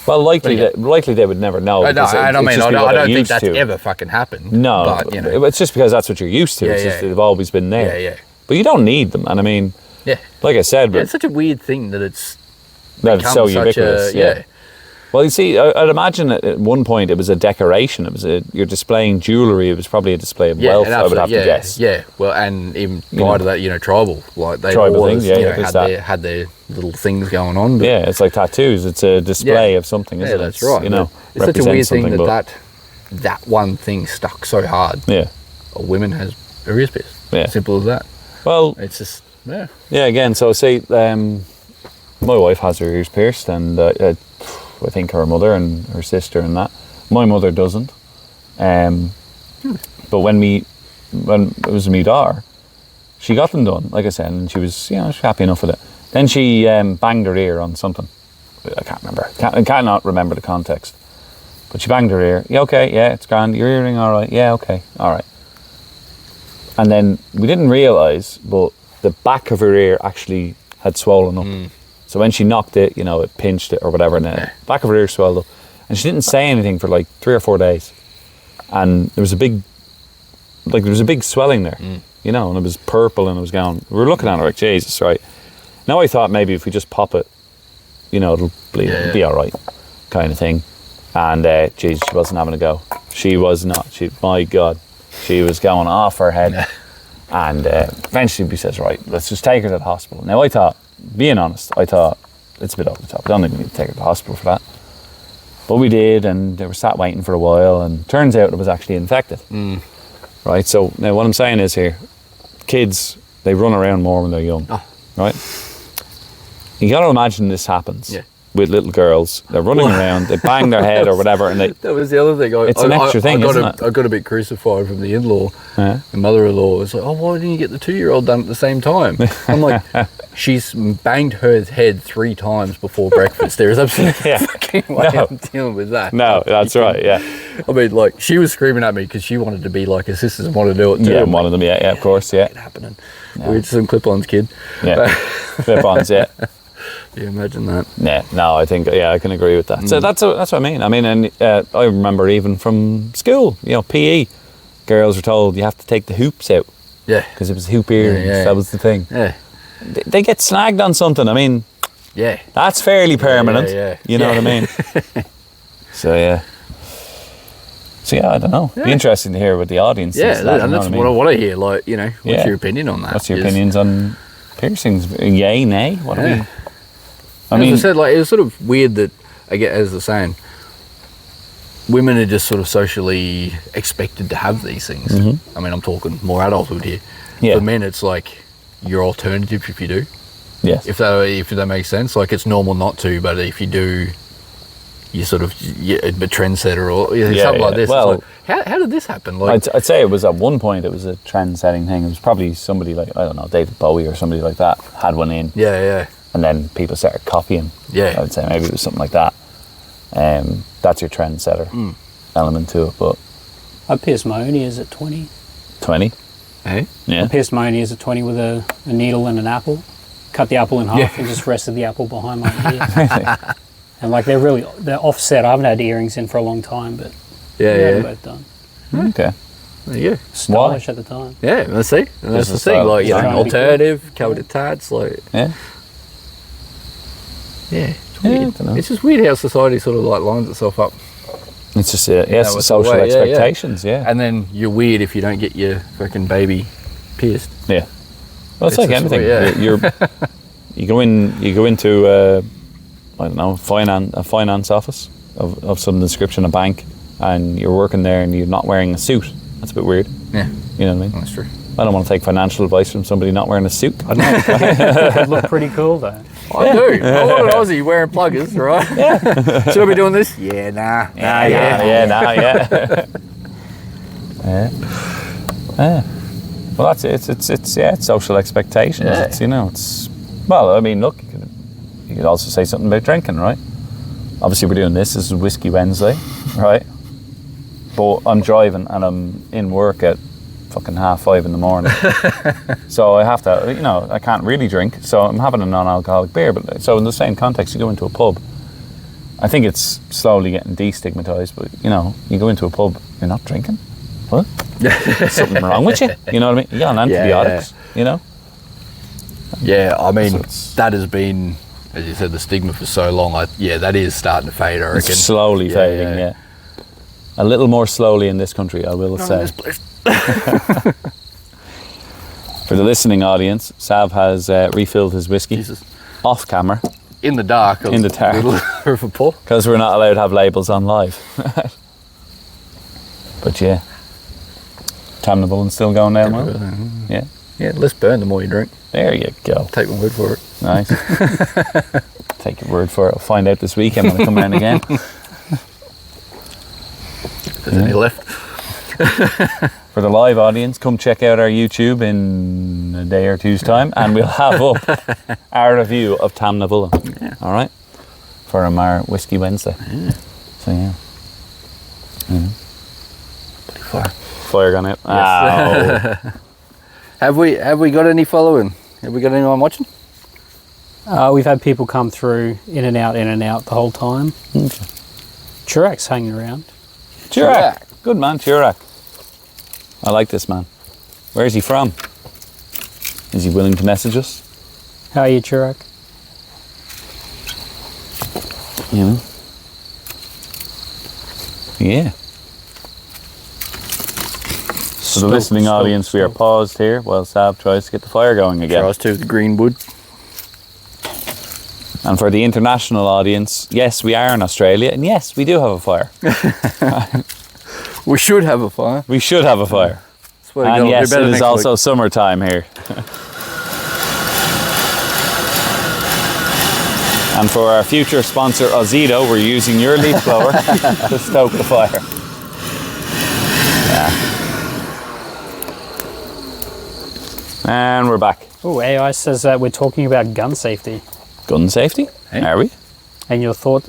Well, likely they would never know. I don't think that's ever fucking happened. No, but, it's just because that's what you're used to. It's just they've always been there. Yeah. But you don't need them. And I mean, like I said, but it's such a weird thing that it's so ubiquitous. Well, you see, I'd imagine at one point it was a decoration. It was you're displaying jewellery. It was probably a display of wealth, I would have to guess. Yeah, well, and even prior to that, tribal. Like they tribal always, things, had their little things going on. But it's like tattoos. It's a display of something, isn't it? That's right. It's such a weird thing that one thing stuck so hard. Yeah. Women has her ears pierced. Yeah. Simple as that. Well, it's just, Yeah, again, so say, my wife has her ears pierced, and I think her mother and her sister and that. My mother doesn't. But when it was my daughter, she got them done, like I said, and she was, she was happy enough with it. Then she banged her ear on something. I can't remember. I cannot remember the context. But she banged her ear. Yeah, okay, yeah, it's grand. Your earring, all right. Yeah, okay, all right. And then we didn't realise, but the back of her ear actually had swollen up. So when she knocked it, it pinched it or whatever, and the back of her ear swelled up. And she didn't say anything for like 3 or 4 days. And there was a big swelling there, and it was purple and it was going. We were looking at her like, Jesus, right? Now I thought maybe if we just pop it, it'll bleed, it'll be all right, kind of thing. And she wasn't having a go. She was not. My God, she was going off her head. And eventually we says, right, let's just take her to the hospital. Now I thought, being honest, it's a bit over the top. I don't think we need to take her to the hospital for that. But we did, and they were sat waiting for a while, and turns out it was actually infected. Right, so now what I'm saying is here, kids, they run around more when they're young, right? You got to imagine this happens with little girls. They're running around, they bang their head or whatever, and that was the other thing. It's an extra thing, isn't it? I got a bit crucified from the in-law. The mother-in-law was like, why didn't you get the 2-year-old done at the same time? I'm like, she's banged her head 3 times before breakfast. There is absolutely no fucking way I'm dealing with that. No, that's right, I mean, like, she was screaming at me because she wanted to be like her sisters and wanted to do it too. Yeah, one of them, of course, It's happening. We're just some clip-ons, kid. Yeah, clip-ons, Yeah, imagine that. Yeah, no, I think, I can agree with that. So that's what I mean. I mean, and I remember even from school, PE, girls were told you have to take the hoops out. Yeah. Because it was hoop earrings, that was the thing. Yeah. They get snagged on something, I mean, that's fairly permanent, you know what I mean? So, I don't know. Be interesting to hear what the audience thinks. And that's what I want to hear, like, what's your opinion on that? What's your opinions on piercings? Yay, nay? What do we... As I said, like, it was sort of weird that, again, as they're saying, women are just sort of socially expected to have these things. I mean, I'm talking more adulthood here. For men, it's like your alternative if you do. Yes. If that makes sense. Like, it's normal not to, but if you do, you're sort of a trendsetter or something like this. Well, it's like, how did this happen? Like, I'd say it was at one point, it was a trend-setting thing. It was probably somebody like, I don't know, David Bowie or somebody like that had one in. And then people started copying. I would say maybe it was something like that. That's your trendsetter element to it. But I pierced my own ears at 20. 20. Hey? Yeah. I pierced my own ears at 20 with a needle and an apple. Cut the apple in half and just rested the apple behind my ear. And like they're offset. I haven't had earrings in for a long time, but they're both done. Okay. There you go. Stylish at the time. Yeah, let's see. And that's the thing. style. Like, you know, Trying to be alternative, covered tats, like... Yeah. Yeah, it's weird. I dunno. It's just weird how society sort of like lines itself up. It's just yes, it's social the way, expectations. Yeah. And then you're weird if you don't get your freaking baby pierced. Yeah. Well, it's It's like just anything. weird, You go into I don't know, a finance office of some description, a bank, and you're working there and you're not wearing a suit. That's a bit weird. Yeah, You know what I mean? that's true. I don't want to take financial advice from somebody not wearing a suit. I know. It looked pretty cool though. I do. I want an Aussie wearing pluggers, right? Yeah. Should I be doing this? Yeah, nah. Yeah. Yeah. Well, that's it. It's social expectations. Yeah. It's well, I mean, look, you could also say something about drinking, right? Obviously, we're doing this. This is Whiskey Wednesday, right? But I'm driving and I'm in work at fucking 5:30 in the morning. So I have to, I can't really drink. So I'm having a non-alcoholic beer. But so in the same context, you go into a pub. I think it's slowly getting destigmatized. But you go into a pub, you're not drinking. What? There's something wrong with you. You know what I mean? You're on antibiotics. Yeah, I mean, So it's- that has been, as you said, the stigma for so long. That is starting to fade, I reckon. It's slowly fading. Yeah. A little more slowly in this country, I will say. For the listening audience, Sav has refilled his whiskey Jesus. off camera In the dark. In the dark. Middle of a pool. because we're not allowed to have labels on live. But yeah, Tam the Bullen's still going down well. Yeah, Yeah, less burn the more you drink. there you go. Take my word for it. Nice. Take your word for it. I'll find out this weekend when I come around again. If there's any left. For the live audience, come check out our YouTube in a day or two's time, and we'll have up our review of Tam na Bullen. Yeah. All right, for our Whiskey Wednesday. Yeah. So yeah, Bloody fire. fire gone out. Ow. Have we got any following? Have we got anyone watching? We've had people come through in and out the whole time. Chirac's hanging around. Chirac, good man, Chirac. I like this man. Where is he from? Is he willing to message us? How are you, Chirac? Yeah. For the listening audience, we are paused here while Sav tries to get the fire going again. Tries to the green wood. And for the international audience, yes, we are in Australia, and yes, we do have a fire. We should have a fire. We should have a fire. Swear to And God, I'll do yes, better it is next also week. summertime here. And for our future sponsor, Ozito, we're using your leaf blower to stoke the fire. Yeah. And we're back. Oh, AI says that we're talking about gun safety. Gun safety? Hey. Are we? And your thoughts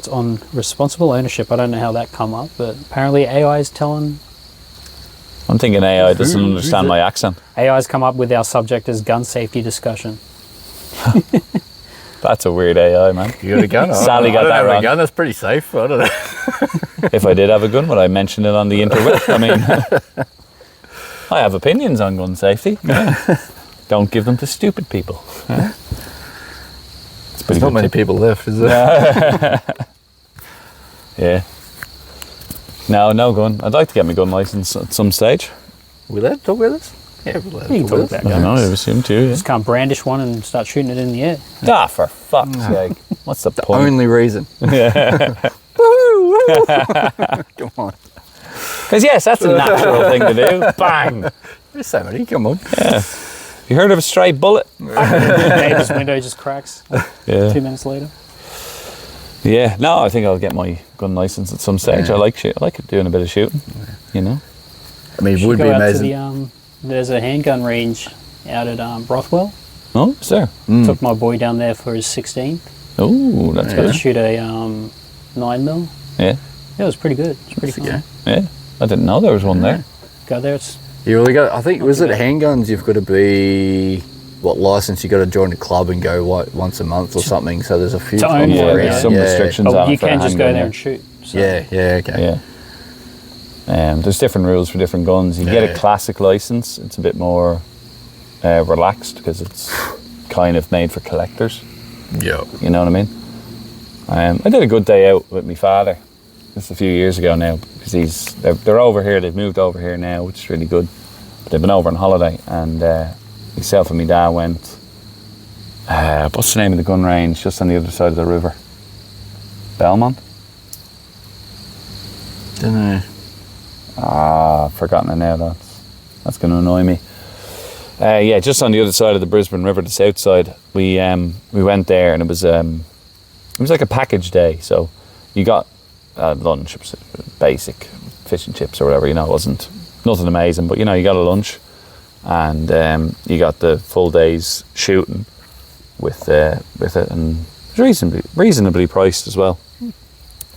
on responsible ownership. I don't know how that come up, but apparently AI is telling. I'm thinking AI doesn't Who's understand it? my accent. AI's come up with our subject as gun safety discussion. That's a weird AI, man. You got a gun? Sally got I don't that have wrong. a gun. That's pretty safe. I don't know. If I did have a gun, would I mention it on the interweb? I mean, I have opinions on gun safety. Yeah. Don't give them to stupid people. Yeah. It's pretty There's not good many tip. people left, is there? Yeah. No gun. I'd like to get my gun license at some stage. We allowed to talk about this? Yeah, we're allowed to You can talk talk about I about don't know, I guns. assume too, yeah. Just can't brandish one and start shooting it in the air. Ah, for fuck's sake. What's the this. point? Only reason. Yeah. Come on. Because yes, that's a natural thing to do. Bang. There's so many. Come on. You heard of a stray bullet? Neighbour's window just cracks. Yeah. 2 minutes later. Yeah. No, I think I'll get my gun license at some stage. Yeah. I like doing a bit of shooting. You know. I mean, it Should would be go out to amazing. there's a handgun range out at Brothwell. Oh, is there? Took my boy down there for his 16th. Oh, that's Yeah. Got to good. shoot a 9mm. Yeah. Yeah, it was pretty good. It's pretty That's fun. okay. Yeah. I didn't know there was one there. Go there. It's You really got. I think was it handguns? You've got to be license? You got to join a club and go once a month or something. So there's a few. To own one, there's some restrictions on it. You for can just go handgun, there and shoot. So. Yeah. Okay. Yeah. There's different rules for different guns. You get a classic license. It's a bit more relaxed because it's kind of made for collectors. Yeah. You know what I mean? I did a good day out with my father. Just a few years ago now, because they're over here. They've moved over here now, which is really good. But they've been over on holiday, and myself and my dad went. What's the name of the gun range? Just on the other side of the river. Belmont. Don't know. I've forgotten it now. That's going to annoy me. Just on the other side of the Brisbane River, the south side. We went there, and it was like a package day. So you got lunch, it was basic fish and chips or whatever. It wasn't nothing amazing, but you got a lunch, and you got the full day's shooting with it, and it was reasonably priced as well.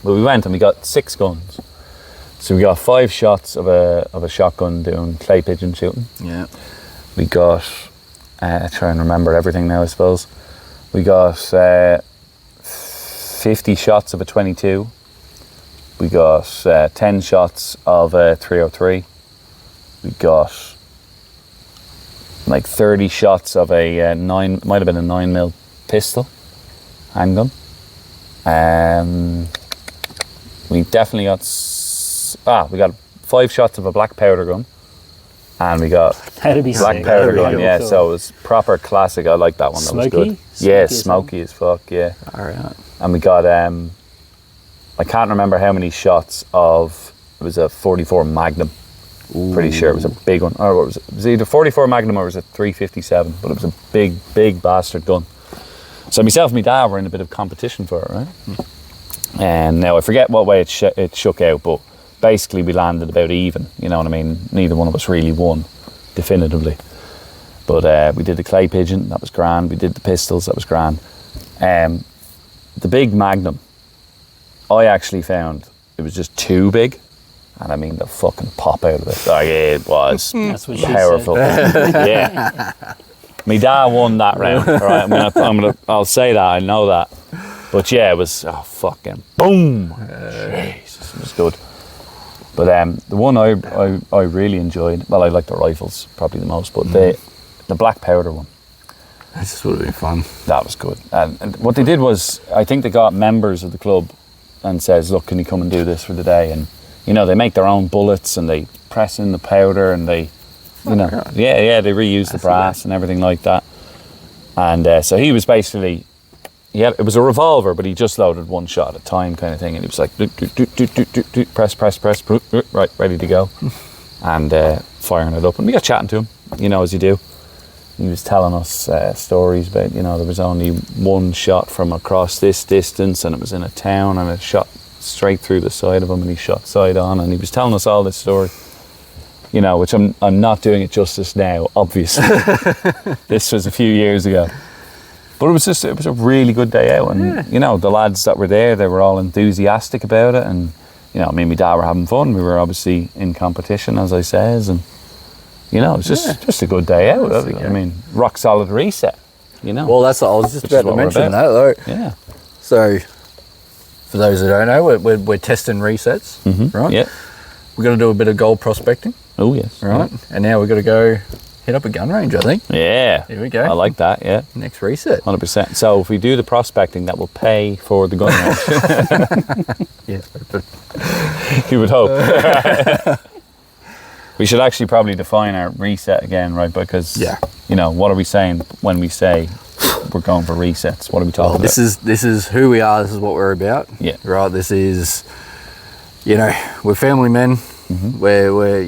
But we went and we got 6 guns. So we got 5 shots of a shotgun doing clay pigeon shooting. Yeah. We got, try and remember everything now, I suppose. We got 50 shots of a 22. We got 10 shots of a 303. We got like 30 shots of a might have been a 9mm pistol, handgun. We definitely got, we got 5 shots of a black powder gun. And we got That'd be black sick. powder gun, Cool. yeah. So it was proper classic. I like that one. That was good. Yeah, smoky as fuck. Yeah. All right. And we got I can't remember how many shots of. It was a 44 Magnum. Ooh. Pretty sure it was a big one. Or what was it? It was either 44 Magnum or it was a 357. But it was a big bastard gun. So myself and my dad were in a bit of competition for it, right? And now I forget what way it shook out, but basically we landed about even. You know what I mean? Neither one of us really won definitively. But we did the clay pigeon, that was grand. We did the pistols, that was grand. The big Magnum, I actually found it was just too big. And I mean the fucking pop out of it. Like, it was That's what powerful. Yeah. My dad won that round. All right, I'll say that, I know that. But yeah, it was fucking boom. Jesus, it was good. But the one I really enjoyed, well, I like the rifles probably the most, but the black powder one. That just would have been fun. That was good. And what they did was, I think they got members of the club and says, look, can you come and do this for the day? And, they make their own bullets and they press in the powder and they, they reuse the brass and everything like that. And so he was basically, it was a revolver, but he just loaded one shot at a time kind of thing. And he was like, press, right, ready to go. And firing it up. And we got chatting to him, as you do. He was telling us stories about, there was only one shot from across this distance and it was in a town and it shot straight through the side of him and he shot side on. And he was telling us all this story, which I'm not doing it justice now, obviously. This was a few years ago. But it was a really good day out. And, the lads that were there, they were all enthusiastic about it. And, me and my dad were having fun. We were obviously in competition, as I says. And, it was just a good day out. I mean, rock solid reset, Well, that's what I was just about to mention that, though. Yeah. So, for those who don't know, we're testing resets, right? Yeah. We're going to do a bit of gold prospecting. Oh, yes. Right. And now we've got to go hit up a gun range, I think. Yeah. Here we go. I like that, yeah. Next reset. 100%. So if we do the prospecting, that will pay for the gun range. Yeah. You would hope. We should actually probably define our reset again, right? Because, what are we saying when we say we're going for resets? What are we talking about? This is who we are. This is what we're about. Yeah. Right. This is, we're family men. Mm-hmm. We're we're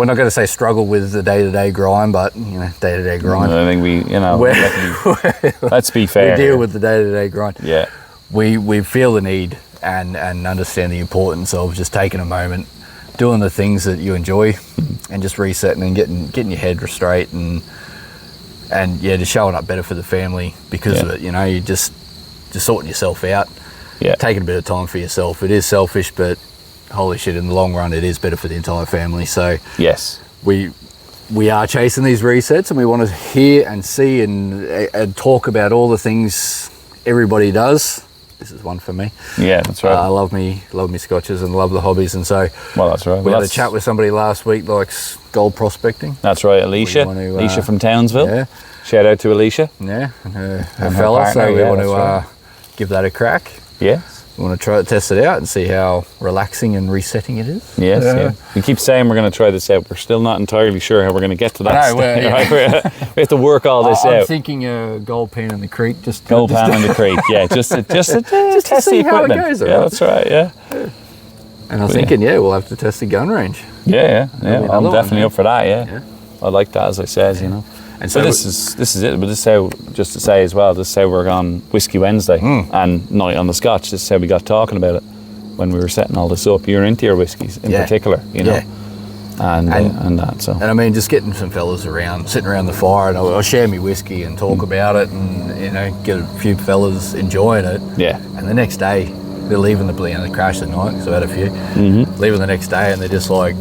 not going to say struggle with the day-to-day grind, but day-to-day grind. I think let's be fair. We deal with the day-to-day grind. Yeah. We feel the need and understand the importance of just taking a moment, doing the things that you enjoy, and just resetting and getting your head straight and just showing up better for the family because of it. You just sorting yourself out. Yeah. Taking a bit of time for yourself. It is selfish, but holy shit, in the long run, it is better for the entire family. So yes, we are chasing these resets, and we want to hear and see and talk about all the things everybody does. This is one for me. Yeah, that's right. I love me scotches and love the hobbies, and so that's right. We had a chat with somebody last week, like gold prospecting. That's right, Alicia from Townsville. Yeah. Shout out to Alicia. Yeah, and her fella. Partner, so we want to right. give that a crack. Yeah. We want to test it out and see how relaxing and resetting it is. Yes, yeah. We keep saying we're going to try this out. We're still not entirely sure how we're going to get to that stage. Right? We have to work all this out. I'm thinking a gold pan in the creek. Gold pan in the creek, yeah. Just to test the equipment. How it goes, yeah, that's right, yeah. And I'm thinking, we'll have to test the gun range. Yeah. I'm definitely up for that, yeah. I like that, as I said, you know. And so this is it. But this is how, just to say as well, this is how we're on Whiskey Wednesday and Night on the Scotch. This is how we got talking about it when we were setting all this up. You're into your whiskies in particular, you know, and that. So. And I mean, just getting some fellas around, sitting around the fire, and I'll share me whiskey and talk about it, and get a few fellas enjoying it. Yeah. And the next day, they're leaving they crashed the night because I had a few. Leaving the next day, and they're just like,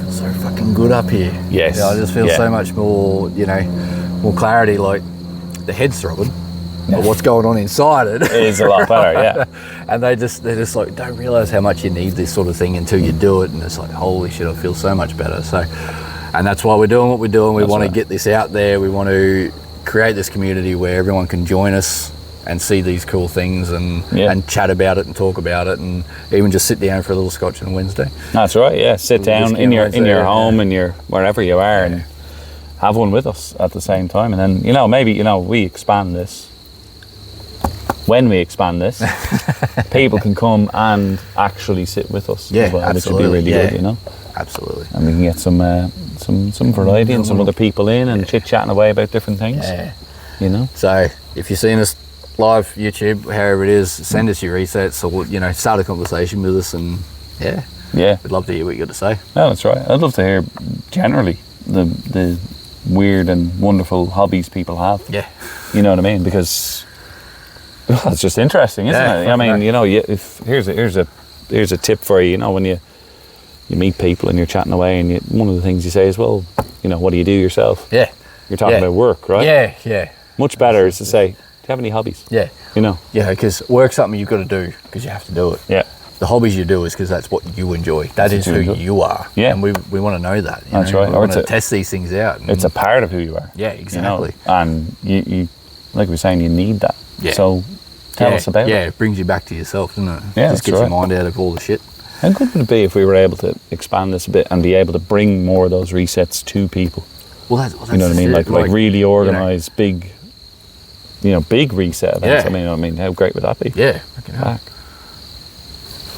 it's so fucking good up here. Yes. I just feel so much more, more clarity. Like the head's throbbing, but what's going on inside it is a lot better. Yeah. And they're just like, don't realise how much you need this sort of thing until you do it, and it's like, holy shit, I feel so much better. So, and that's why we're doing what we're doing. We want to get this out there. We want to create this community where everyone can join us and see these cool things and chat about it and talk about it, and even just sit down for a little scotch on Wednesday. That's right, yeah. Sit down in your home, in your wherever you are, and have one with us at the same time. And then, maybe, we expand this. When we expand this, people can come and actually sit with us as well, which would be really good, Absolutely. And we can get some variety and some other people in and chit-chatting away about different things. Yeah. So if you're seeing us live, YouTube, however it is, send us your resets, or start a conversation with us, and we'd love to hear what you got to say. No, that's right. I'd love to hear generally the weird and wonderful hobbies people have. Yeah. You know what I mean? Because it's just interesting, isn't it? I mean, if here's a tip for you. When you meet people and you're chatting away, and one of the things you say is, well, what do you do yourself? Yeah. You're talking about work, right? Yeah. Much better is to say, do you have any hobbies? Yeah. Yeah, because work's something you've got to do because you have to do it. Yeah. The hobbies you do is because that's what you enjoy. That is who you are. Yeah. And we want to know that. That's right. We want to test these things out. It's a part of who you are. Yeah, exactly. And you, like we were saying, you need that. Yeah. So tell us about it. Yeah, it brings you back to yourself, doesn't it? Yeah, just gets your mind out of all the shit. How good would it be if we were able to expand this a bit and be able to bring more of those resets to people? Well, that's you know what I mean? Like really organised, big reset events. I mean, how great would that be? Yeah.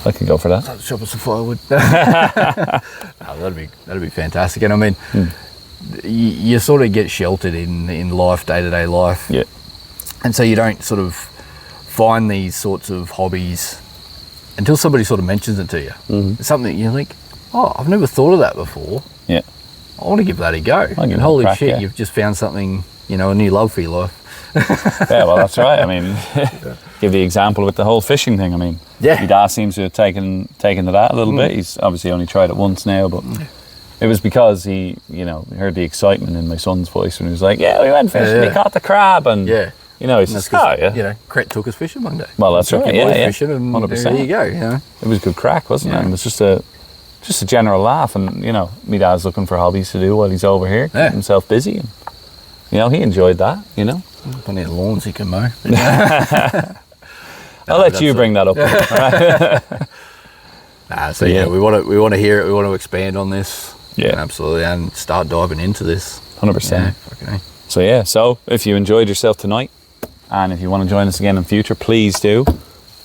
I could go for that. Chop us some firewood. That'd be fantastic. And I mean, you sort of get sheltered in life, day-to-day life. Yeah. And so you don't sort of find these sorts of hobbies until somebody sort of mentions it to you. It's something that you think, oh, I've never thought of that before. Yeah. I want to give that a go. And holy shit, you've just found something, a new love for your life. Yeah, well, that's right. I mean, give the example with the whole fishing thing. I mean, my dad seems to have taken to that a little bit. He's obviously only tried it once now, but it was because he heard the excitement in my son's voice when he was like, yeah, we went fishing, we caught the crab, and he's just, Cret took us fishing one day. Well, that's right, fishing, and 100%. There you go, It was good crack, wasn't it? And it was just a general laugh, and my dad's looking for hobbies to do while he's over here, keep himself busy, and he enjoyed that, Plenty of lawns he can mow. I'll let you bring that up. We want to hear it. We want to expand on this. Yeah, absolutely, and start diving into this. 100%. So if you enjoyed yourself tonight, and if you want to join us again in future, please do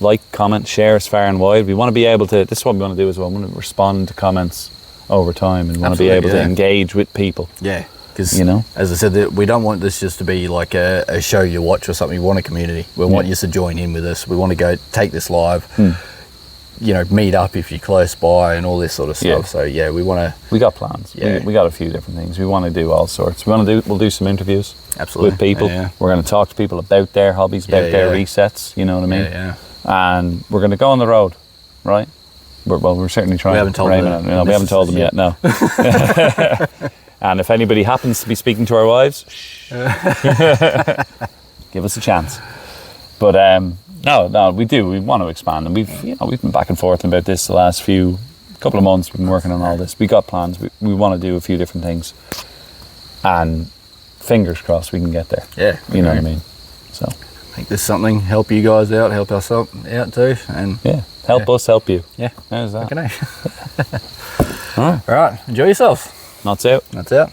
like, comment, share us far and wide. We want to be able to. This is what we want to do as well. We want to respond to comments over time, and we want to be able to engage with people. Yeah. Because, as I said, we don't want this just to be like a show you watch or something. We want a community. We want you to join in with us. We want to go take this live, meet up if you're close by and all this sort of stuff. So, we want to... We got plans. Yeah. We got a few different things. We want to do all sorts. We'll do some interviews with people. Yeah. We're going to talk to people about their hobbies, about their resets, you know what I mean? Yeah. And we're going to go on the road, right? We're certainly trying. We haven't told them. No, we haven't told them yet. No. And if anybody happens to be speaking to our wives, give us a chance. But no, we do. We want to expand, and we've been back and forth about this the last couple of months. We've been working on all this. We got plans. We want to do a few different things, and fingers crossed we can get there. Yeah, you know what I mean. So make this something, help you guys out, help us out too, and help us help you. Yeah, how's that? Okay. All right, enjoy yourselves. That's out. That's out.